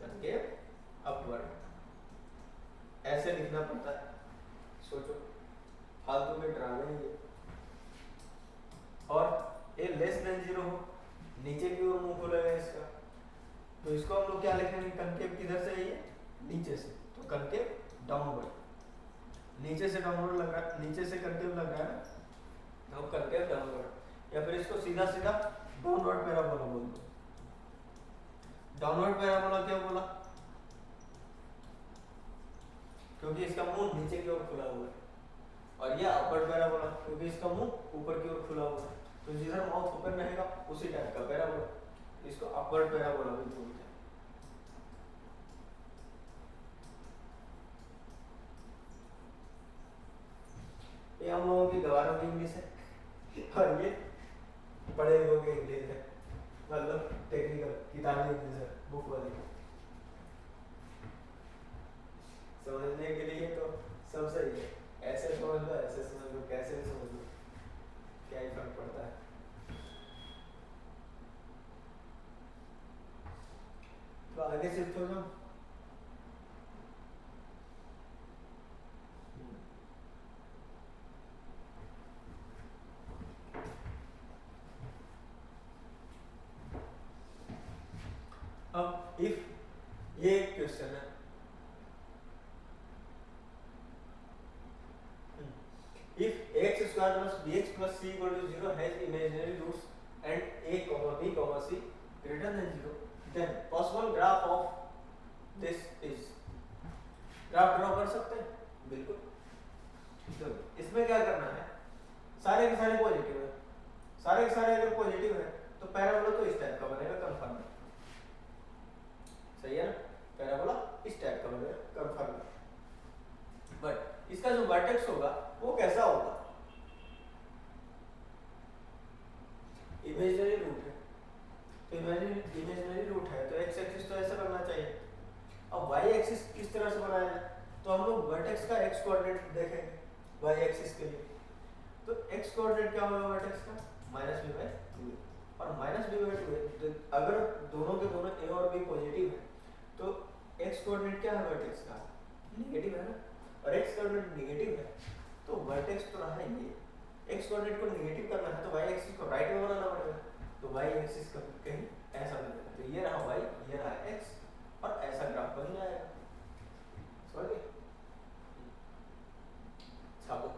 कनकेव अपवर्ड, ऐसे लिखना पड़ता है। सोचो फालतू के ड्रामे हैं ये। और ए लेस देन 0 हो, नीचे की ओर मुंह खोलेगा इसका, तो इसको हम लोग क्या लिखेंगे, कनकेव किधर से है ये, नीचे से, तो कनकेव डाउनवर्ड, नीचे से डाउनवर्ड लग रहा है, नीचे से कनकेव लग रहा है ना, तो कनकेव डाउनवर्ड, या फिर इसको सीधा सीधा डाउनवर्ड पैराबोला बोल दो। डाउनवर्ड पैराबोला क्यों बोला, क्योंकि इसका मुंह नीचे की ओर खुला हुआ है, और ये अपवर्ड पैराबोला क्योंकि इसका मुंह ऊपर की ओर खुला हुआ है, तो जिधर माउथ ओपन रहेगा उसी टाइप का पैराबोला, इसको अपवर्ड पैराबोला भी बोलते हैं। ये हम लोगों की गवारों की इंग्लिश है और ये पढ़े लोगों की इंग्लिश है, मतलब टेक्निकल किताबी इंग्लिश है, बुक वाली। समझने के लिए तो सब सही है, ऐसे समझ लो ऐसे समझ लो कैसे भी समझ लो, क्या ही फर्क पड़ता है। तो आगे शिफ्ट हो जाओ। अब इफ ये एक क्वेश्चन है, if x square plus bx plus c equal to 0 has imaginary roots and a comma b comma c greater than 0, then possible graph of this is, graph draw कर सकते हैं बिल्कुल। तो इसमें क्या करना है, सारे के सारे पॉजिटिव है, सारे के सारे अगर पॉजिटिव है तो पैराबोला तो इस टाइप का बनेगा कंफर्म है, सही है ना, पैराबोला इस टाइप का बनेगा कंफर्म है। बट इसका जो वर्टेक्स होगा वो कैसा होगा, इमेजिनरी रूट है, तो इमेजिनरी रूट है तो एक्स एक्सिस तो ऐसे बनना चाहिए। अब वाई एक्सिस किस तरह से बनाया जाए, तो हम लोग वर्टेक्स का एक्स कोऑर्डिनेट देखेंगे वाई एक्सिस के लिए, तो एक्स कोऑर्डिनेट क्या होगा वर्टेक्स का, -b/2 और -b/2 अगर दोनों के दोनों a और b पॉजिटिव है तो एक्स कोऑर्डिनेट क्या है वर्टेक्स का, नेगेटिव है ना, और एक्स कोऑर्डिनेट नेगेटिव है तो वर्टेक्स तो रहा है ये, एक्स कोऑर्डिनेट को नेगेटिव करना है तो वाई एक्सिस को राइट में बनाना पड़ेगा, तो वाई एक्सिस का कहीं ऐसा बनेगा, तो ये रहा वाई ये रहा एक्स और ऐसा ग्राफ बन जाएगा, समझ गए। छापो,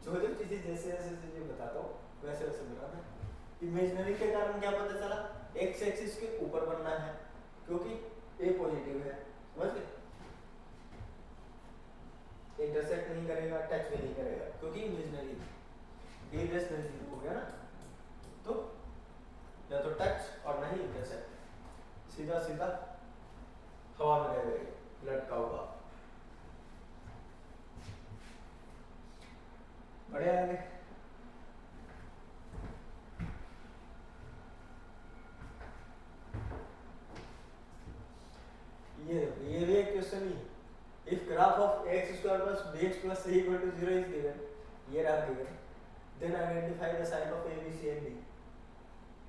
जो जो चीजें जैसे जैसे चीजें बताता हूँ वैसे वैसे बनाना है। इमेजिनरी के कारण क्या पता चला, एक्स एक्सिस के ऊपर बनना है क्योंकि ए पॉजिटिव है, समझ गए, इंटरसेक्ट नहीं करेगा टच भी नहीं करेगा क्योंकि इमेजिनरी, b लेस देन 0 हो गया ना, तो या तो टच और नहीं इंटरसेक्ट, सीधा सीधा हवा में रहेगा लटका हुआ। बढ़िया आगे, ये भी एक question he, if graph of x square plus bx plus c equal to 0 is given, ये रहा given, then identify the side of a b c and d,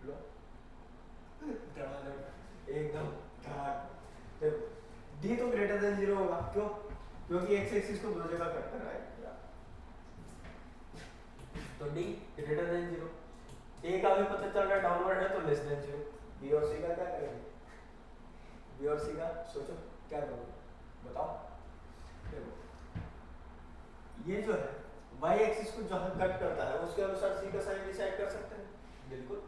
लो एकदम देखो d तो ग्रेटर देन 0 होगा, क्यों, क्योंकि x एक्सिस को दो जगह कट कर रहा है, तो d ग्रेटर देन 0, a का भी पता चल रहा है डाउनवर्ड है तो लेस देन 0, b और c का क्या करेंगे, b और c का सोचो क्या करोगे बताओ। देखो ये जो है y एक्सिस को जहां कट करता है उसके अनुसार c का साइन डिसाइड कर सकते हैं, बिल्कुल।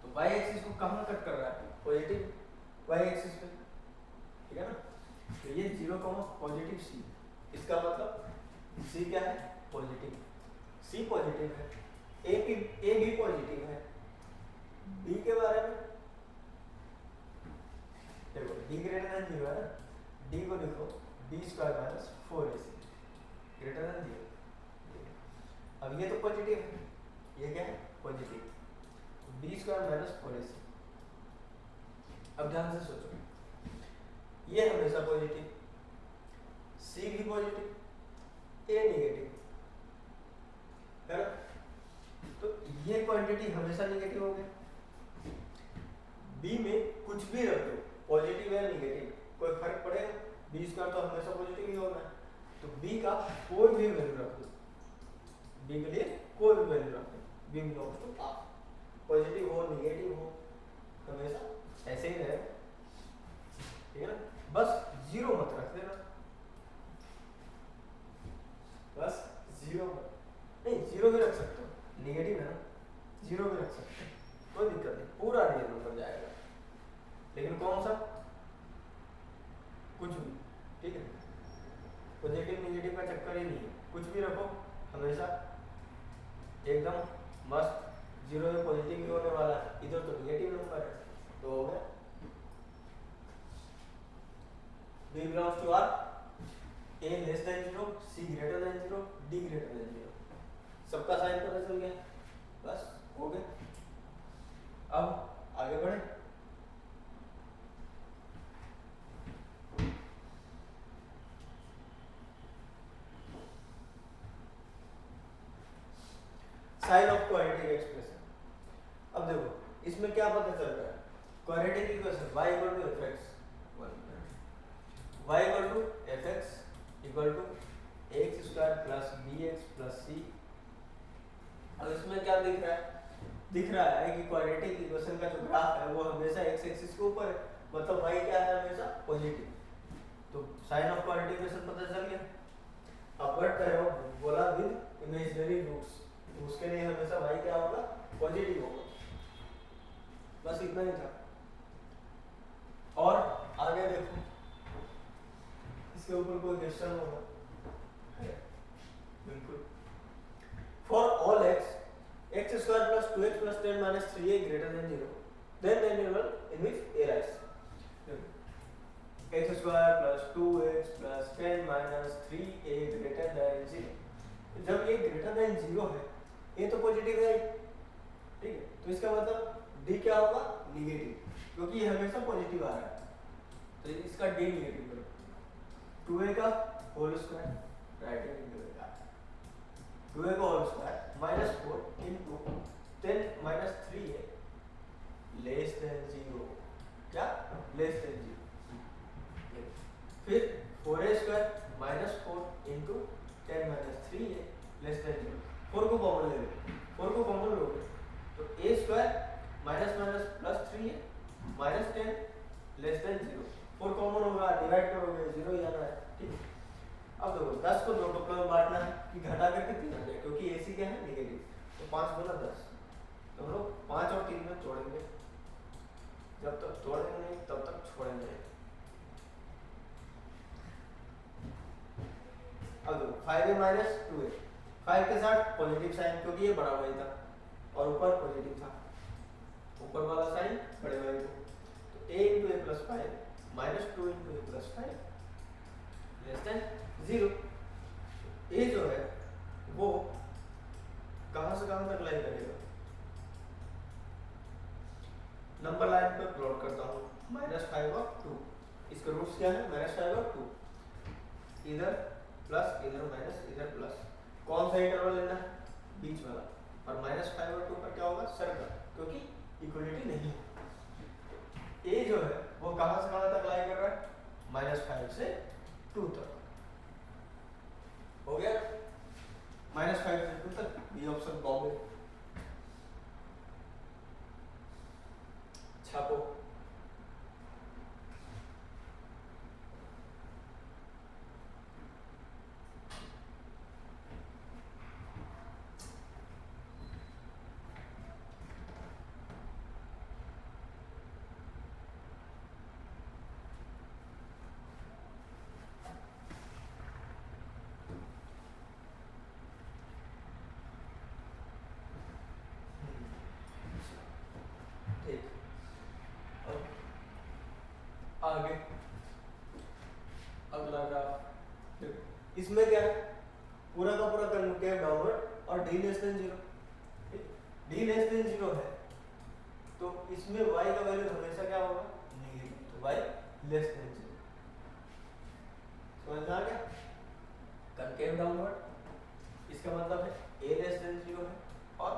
तो y एक्सिस को कहां कट कर रहा है, पॉजिटिव y एक्सिस पे, ठीक है ना, तो ये 0, पॉजिटिव c, इसका मतलब c क्या है पॉजिटिव, c पॉजिटिव है, a भी पॉजिटिव है, b के बारे में देखो d ग्रेटर देन 0 है ना, d को लिखो b² - 4ac ग्रेटर देन 0, अब ये तो पॉजिटिव है, ये क्या है पॉजिटिव, b² - 4ac। अब ध्यान से सोचो ये हमेशा पॉजिटिव, सी भी पॉजिटिव, ए नेगेटिव है ना। तो ये क्वांटिटी हमेशा नेगेटिव हो गया। बी में कुछ भी रख दो, पॉजिटिव या नेगेटिव, कोई फर्क पड़ेगा? बी स्क्वायर तो हमेशा पॉजिटिव ही होना है। तो बी का कोई भी वैल्यू रख दो, बी के लिए कोई भी वैल्यू रख दो, B belongs to R, positive हो नेगेटिव हो हमेशा ऐसे ही रहे, ठीक है ना। बस जीरो मत रख देना, बस जीरो मत, नहीं जीरो भी रख सकते हो, नेगेटिव है ना, जीरो भी रख सकते हो, कोई दिक्कत नहीं, पूरा रियल नंबर जाएगा। लेकिन कौन सा? कुछ भी, ठीक है। पॉजिटिव नेगेटिव का चक्कर ही नहीं है, कुछ भी रखो हमेशा एकदम मस्त। जीरो में पॉजिटिव ही होने वाला है, इधर तो नेगेटिव नंबर है, तो हो गया। B belongs to R, A less than 0, C greater than 0, D greater than 0, सबका साइन पता चल गया, बस हो गया। अब आगे बढ़े। Sign of quadratic expression. अब देखो इसमें क्या पता चल रहा है, quadratic equation y equal to fx, y equal to fx equal to x square plus bx plus c। अब इसमें क्या दिख रहा है? दिख रहा है कि क्वाड्रेटिक इक्वेशन का जो ग्राफ है वो हमेशा x एक्सिस के ऊपर है, मतलब y क्या है हमेशा पॉजिटिव। तो साइन ऑफ क्वाड्रेटिक इक्वेशन पता चल गया। अब बढ़ रहे हो बोला विद इमेजिनरी रूट्स, तो उसके लिए हमेशा y क्या होगा? पॉजिटिव होगा, बस इतना ही था। और आगे देखो इसके ऊपर कोई क्वेश्चन होगा? बिल्कुल। For all x square plus 2x plus 10 minus 3a greater than 0, then the interval in which a lies. x square plus 2x plus 10 minus 3a greater than 0, जब ये ग्रेटर देन 0 है, ये तो पॉजिटिव है, ठीक है, तो इसका मतलब d क्या होगा? नेगेटिव, क्योंकि ये हमेशा पॉजिटिव आ रहा है, तो इसका d नेगेटिव करो। 2a का whole square, right hand 2a का whole square minus 4 into 10 minus 3a less than 0, क्या? Less than 0। फिर 4a square minus 4 into 10 minus 3a less than 0। 4 को कॉमन ले लो, 4 को कॉमन लोगे तो a square minus minus plus 3a minus 10 less than 0। 4 common होगा, divide करोगे 0 ही आना है, ठीक है। अब देखो 10 को दो टुकड़ों में बांटना है कि घटा करके 3 आ जाए, क्योंकि AC क्या है? नेगेटिव, तो 5 गुना 10, तो हम लोग 5 और 3 में जोड़ेंगे, जब तक जोड़ेंगे नहीं तब तक छोड़ेंगे नहीं। अब देखो 5a माइनस 2a, 5 के साथ पॉजिटिव साइन, क्योंकि ये बड़ा वाई था और ऊपर पॉजिटिव था, ऊपर वाला साइन बड़े वाई को, तो a into A plus 5 minus 2 into A plus 5 less than 0। ए जो है वो कहां से कहां तक लाइन करेगा? नंबर लाइन पे प्लॉट करता हूं, -5 और 2, इसके रूट्स क्या है? -5 और 2, इधर प्लस इधर माइनस इधर प्लस, कौन सा इंटरवल लेना है? बीच वाला, और -5 और 2 पर क्या होगा? सर्कल, क्योंकि इक्वलिटी नहीं है। ए जो है वो कहां से कहां तक लाइन कर रहा है? -5 से 2 तक, हो गया? -5 से 2 तक, बी ऑप्शन बॉम्बे। छापो। ठीक, अब आगे अगला ग्राफ, इसमें क्या है? पूरा का पूरा कन्वेव डाउनवर्ड और d less than 0, d less than 0 है, तो इसमें y का वैल्यू हमेशा क्या होगा? नेगेटिव, तो y लेस देन 0, आ गया, कनकेव डाउनवर्ड, इसका मतलब है a लेस देन 0 है और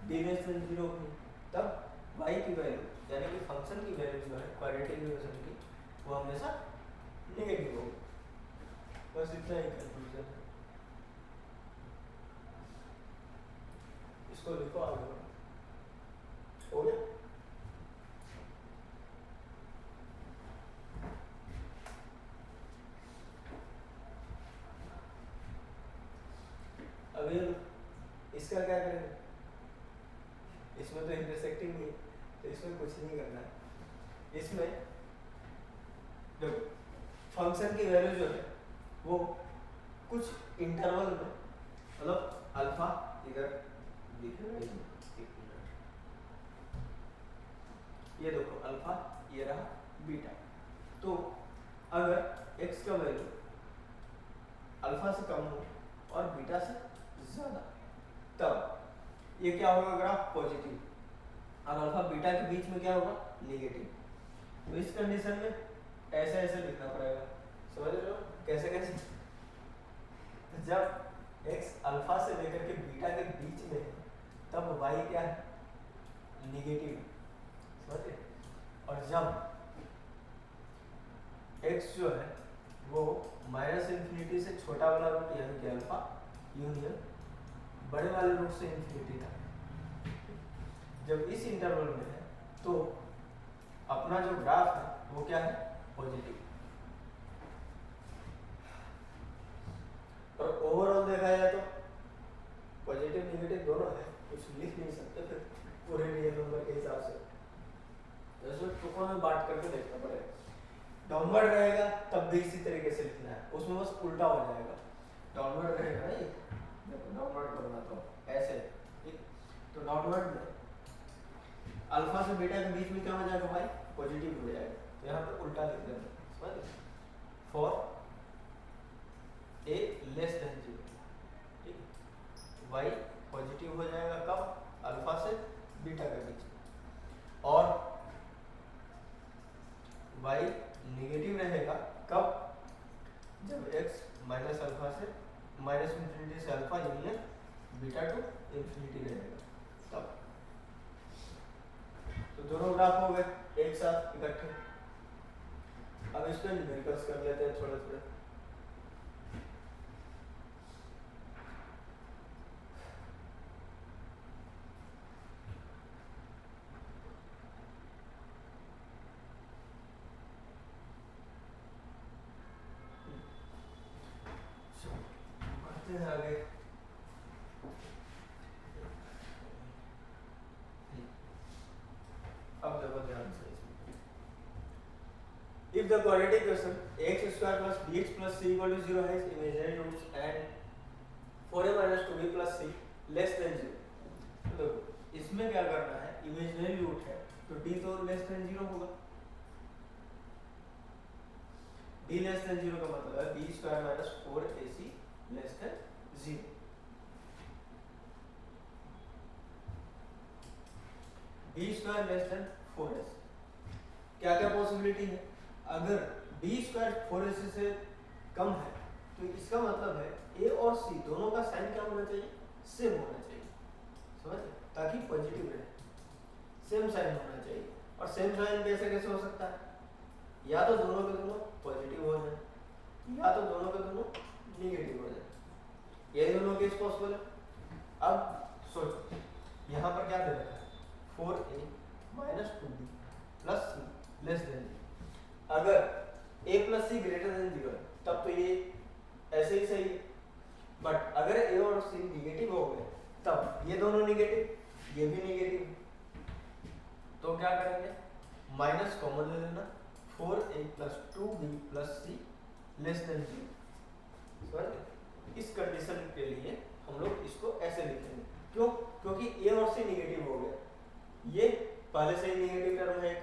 b लेस देन 0 है, तब y की वैल्यू यानी कि फंक्शन की वैल्यू जो है क्वाड्रेटिक इक्वेशन की वो हमेशा नेगेटिव होगी। बस इतना ही कंक्लूजन है, इसको लिखो आगे बढ़ो। हो गया? अभी इसका क्या करेंगे, इसमें तो इंटरसेक्टिंग नहीं है तो इसमें कुछ नहीं करना है। इसमें देखो फंक्शन की वैल्यू जो है वो कुछ इंटरवल में, मतलब अल्फा इधर दिख रहा है, एक मिनट, ये देखो अल्फा, ये रहा बीटा। तो अगर x का वैल्यू अल्फा से कम हो और बीटा से ज्यादा, तब ये क्या होगा, ग्राफ पॉजिटिव, और अल्फा बीटा के बीच में क्या होगा, नेगेटिव। तो इस कंडीशन में ऐसे ऐसे लिखना पड़ेगा, समझ रहे हो कैसे कैसे? जब x अल्फा से लेकर के बीटा के बीच में है तब y क्या है, नेगेटिव, समझे? और जब x जो है वो माइनस इन्फिनिटी से छोटा वाला रूट यानी कि अल्फा यूनियन बड़े वाले रूट से इन्फिनिटी तक, जब इस इंटरवल में है तो अपना जो ग्राफ है वो क्या है, पॉजिटिव। और ओवरऑल देखा जाए तो पॉजिटिव नेगेटिव दोनों है, कुछ लिख नहीं सकते फिर पूरे रियल नंबर के हिसाब से, तो इसमें टुकड़ों में बांट करके देखना पड़ेगा। डाउनवर्ड रहेगा तब भी इसी तरीके से लिखना है, उसमें बस उल्टा हो जाएगा। डाउनवर्ड रहेगा ना, ये देखो डाउनवर्ड करना तो ऐसे, ठीक? तो डाउनवर्ड में अल्फा से बीटा के बीच में क्या हो जाएगा, भाई पॉजिटिव हो जाएगा, तो यहाँ पे उल्टा लिख देना, समझ? फॉर a लेस देन 0, ठीक? y पॉजिटिव हो जाएगा कब, अल्फा से बीटा के बीच में, और y नेगेटिव रहेगा कब, जब x माइनस अल्फा से माइनस इन्फिनिटी से alpha union beta two infinity रहेगा तब। तो दोनों ग्राफ हो गए एक साथ इकट्ठे। अब इस पे न्यूमेरिकल्स कर लेते हैं थोड़े थोड़े। बढ़ते हैं आगे। अब देखो ध्यान से, if the quadratic equation ax square plus bx plus c equal to 0 has imaginary roots and 4a minus 2b plus c less than 0, तो देखो इसमें क्या करना है, इमेजिनरी रूट है तो d तो लेस देन 0 होगा, d लेस देन 0 का मतलब है b square minus 4ac less than 0। b square less than 4ac, क्या क्या पॉसिबिलिटी है, अगर b स्क्वायर 4ac से कम है तो इसका मतलब है a और c दोनों का साइन क्या होना चाहिए, सेम होना चाहिए, समझ? ताकि पॉजिटिव रहे, सेम साइन होना चाहिए। और सेम साइन कैसे कैसे हो सकता है, या तो दोनों के दोनों पॉजिटिव हो जाए या तो दोनों के दोनों नेगेटिव हो जाए, ये दोनों केस पॉसिबल है। अब सोचो यहाँ पर क्या दे रखा है, 4a minus 2b plus c less than 0। अगर a plus c greater than 0 है तब तो ये ऐसे ही सही है, बट अगर a और c निगेटिव हो गए तब ये दोनों निगेटिव, ये भी निगेटिव, तो क्या करेंगे, माइनस कॉमन ले लेना, 4a plus 2b plus c less than 0। इस कंडीशन के लिए हम लोग इसको ऐसे लिखेंगे, क्यों, क्योंकि a और c निगेटिव हो गए, ये पहले से ही निगेटिव टर्म है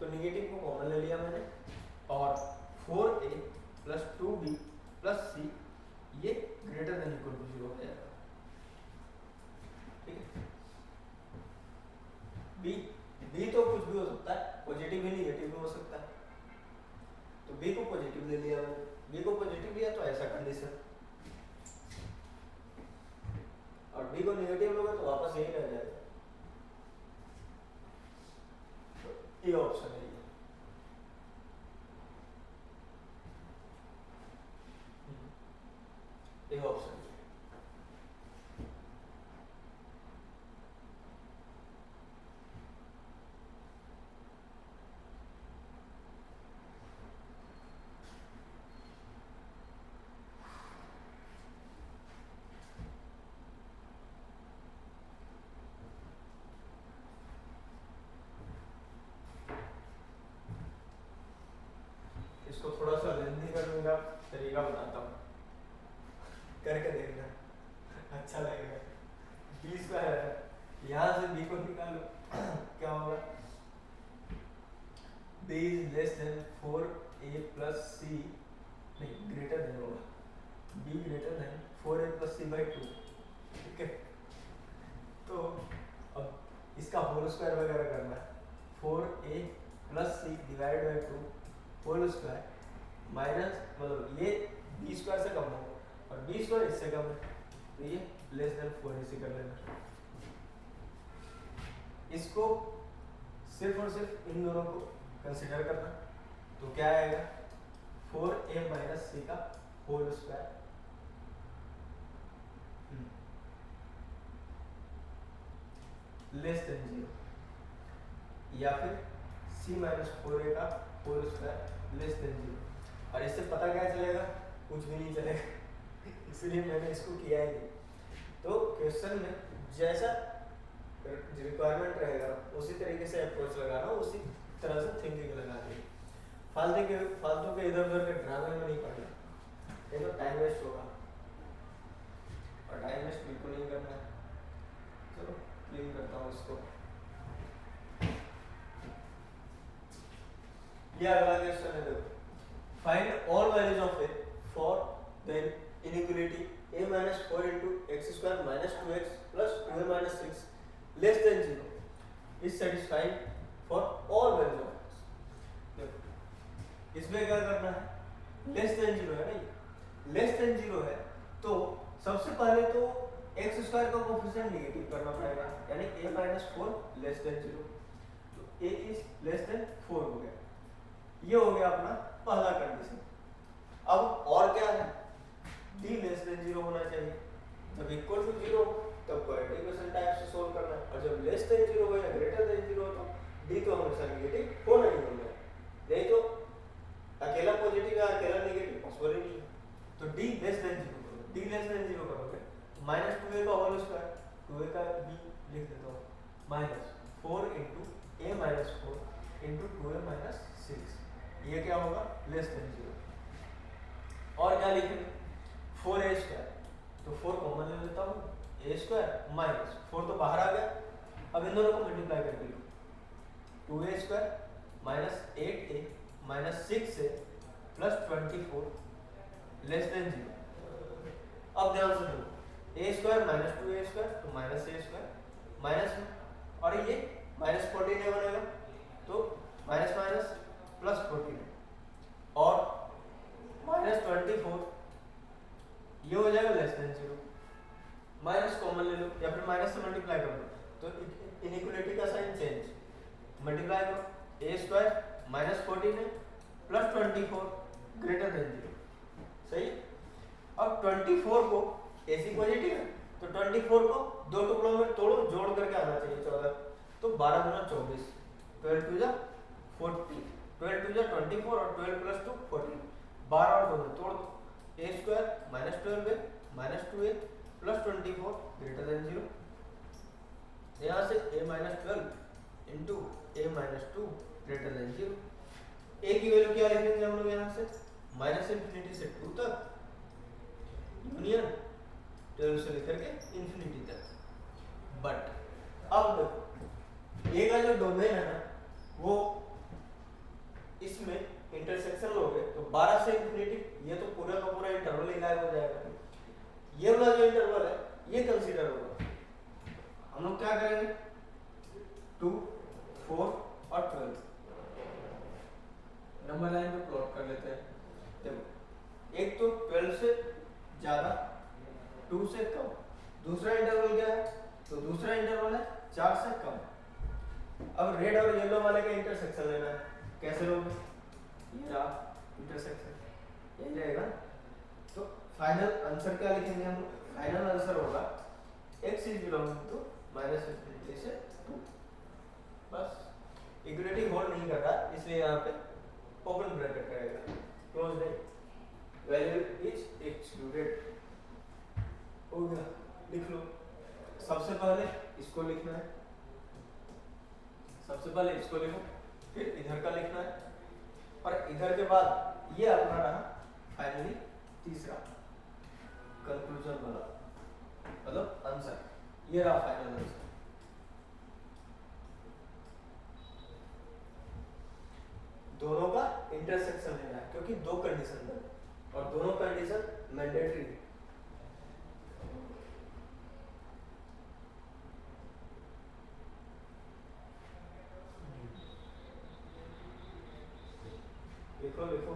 तो निगेटिव को कॉमन ले लिया मैंने, और 4a plus 2b plus c ये ग्रेटर देन इक्वल टू 0 हो जाएगा, ठीक है? b तो कुछ भी हो सकता है, पॉजिटिव भी नेगेटिव भी हो सकता है, तो b को पॉजिटिव ले लिया मैंने, बी को पॉजिटिव लिया तो ऐसा कंडीशन, और बी को नेगेटिव लोगे तो वापस यही रह जाएगा। तो ये ऑप्शन है ये ऑप्शन है। इसको थोड़ा सा लेंथी करने का तरीका बताता हूँ, करके देखना अच्छा लगेगा। बी स्क्वायर है, यहाँ से बी को निकालो क्या होगा, b is less than 4a plus c, नहीं ग्रेटर देन होगा, b greater than 4a plus c by 2, ठीक है। तो अब इसका होल स्क्वायर वगैरह करना है, 4a plus C divide by 2 whole square minus, मतलब ये बी स्क्वायर से कम होगा और बी स्क्वायर इससे कम है, तो ये लेस देन 4 इसी कर लेना। इसको सिर्फ और सिर्फ इन दोनों को कंसीडर करना, तो क्या आएगा 4a माइनस सी का होल स्क्वायर लेस देन 0, या फिर c माइनस 4a का होल स्क्वायर लेस देन 0। और इससे पता क्या चलेगा, कुछ भी नहीं चलेगा इसलिए मैंने इसको किया ही नहीं। तो क्वेश्चन में जैसा रिक्वायरमेंट रहेगा उसी तरीके से अप्रोच लगाना, उसी तरह से थिंकिंग लगानी। फालतू के इधर उधर के ड्रामे में नहीं पड़ना, ये तो टाइम वेस्ट होगा और टाइम वेस्ट बिल्कुल नहीं करना है। चलो क्लीन करता हूँ इसको। ये अगला क्वेश्चन है, देखो find all values of A for then inequality a minus 4 into x square minus 2x plus 2a minus 6 less than 0 is satisfied for all values of x। देखो इसमें क्या करना है, लेस देन 0 है ना, ये लेस देन 0 है तो सबसे पहले तो x स्क्वायर का कोफिशिएंट नेगेटिव करना पड़ेगा, यानी a minus 4 लेस देन 0, तो a इज लेस देन 4 हो गया। ये हो गया अपना पहला कंडीशन। अब और क्या है, d लेस देन 0 होना चाहिए, जब इक्वल टू 0 तब क्वाड्रेटिक इक्वेशन टाइप से सोल्व करना है, और जब लेस देन 0 हो या ग्रेटर देन 0 तो d तो हमेशा नेगेटिव होना ही होना है, नहीं तो अकेला पॉजिटिव या अकेला नेगेटिव पॉसिबल ही नहीं है। तो d लेस देन 0 करो, d लेस देन 0 करोगे माइनस 2a का होल स्क्वायर, 2a का b लिख देता हूँ, minus 4 into a minus 4 into 2a minus 6, ये क्या होगा लेस देन 0। और क्या लिखेंगे 4a स्क्वायर, तो 4 कॉमन ले लेता हूँ, a स्क्वायर माइनस 4 तो बाहर आ गया, अब इन दोनों को मल्टीप्लाई करके लो, 2a square minus 8a minus 6a plus 24 less than 0। अब ध्यान से देखो a square minus 2a square तो माइनस a स्क्वायर माइनस में, और ये माइनस 14 बनेगा तो माइनस माइनस प्लस 14 और माइनस 24, ये हो जाएगा लेस देन 0। माइनस कॉमन ले लो या फिर माइनस से मल्टीप्लाई कर लो, तो इनइक्वालिटी का साइन चेंज, मल्टीप्लाई करो a स्क्वायर माइनस 14 है प्लस 24 ग्रेटर देन 0, सही। अब 24 को ऐसी पॉजिटिव है तो 24 को दो टुकड़ों में तोड़ो, जोड़ करके आना चाहिए 14, तो 12 गुना 24, 12 टू जा 40, 12 टू जा 24 और 12 प्लस 2 14, 12 और 2 में तोड़ दो, a square minus 12a minus 2a plus 24 greater than 0, यहाँ से a minus 12 into a minus 2 greater than 0। a की वैल्यू क्या लिखेंगे हम लोग यहाँ से, माइनस इंफिनिटी से 2 तक यूनियन 12 से लेकर के इंफिनिटी तक। बट अब देखो a का जो डोमेन है ना वो इसमें इंटरसेक्शन लोगे तो 12 से इंफिनिटी, ये तो पूरा का पूरा इंटरवल ही गायब हो जाएगा। ये वाला जो इंटरवल है ये कंसीडर होगा। हम लोग क्या करेंगे 2, 4 और 12 नंबर लाइन पे प्लॉट कर लेते हैं। देखो 12 से ज़्यादा, 2 से कम। दूसरा इंटरवल क्या है? तो दूसरा इंटरवल है 4 से कम। अब रेड और येलो वाले का इंटरसेक्शन लेना है, कैसे लोगे? ये रहा इंटरसेक्शन, यही रहेगा। तो फाइनल आंसर क्या लिखेंगे हम? फाइनल आंसर होगा x इज बिलोंगिंग टू -∞ से 2। बस इक्वलिटी होल्ड नहीं कर रहा, इसलिए यहाँ पे ओपन ब्रैकेट रहेगा, क्लोज नहीं, वैल्यू इज एक्सक्लूडेड। हो गया, लिख लो। सबसे पहले इसको लिखना है, सबसे पहले इसको लिखो, फिर इधर का लिखना है, और इधर के बाद ये अपना रहा फाइनली तीसरा कंक्लूजन वाला, मतलब आंसर। ये रहा फाइनल आंसर। दोनों का इंटरसेक्शन लेना है, क्योंकि दो कंडीशन है और दोनों कंडीशन मैंडेटरी है। लिखो लिखो।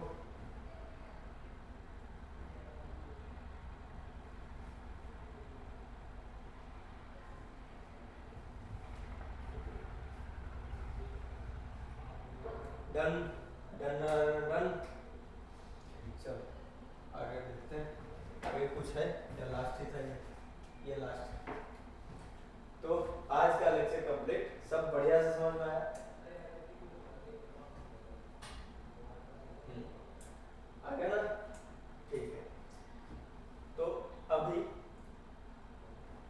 Done done done. चलो आगे देखते हैं, आगे कुछ है या लास्ट ही था ये लास्ट। तो आज का लेक्चर कंप्लीट, सब बढ़िया से समझ में आया? आ गया ना? ठीक है। तो अभी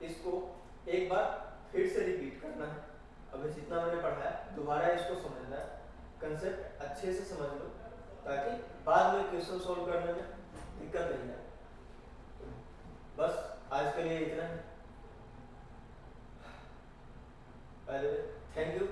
इसको एक बार फिर से रिपीट करना है। अभी जितना मैंने पढ़ाया दोबारा इसको समझना है, कंसेप्ट अच्छे से समझ लो, ताकि बाद में क्वेश्चन सॉल्व करने में दिक्कत नहीं आए। बस आज के लिए इतना ही। Thank you.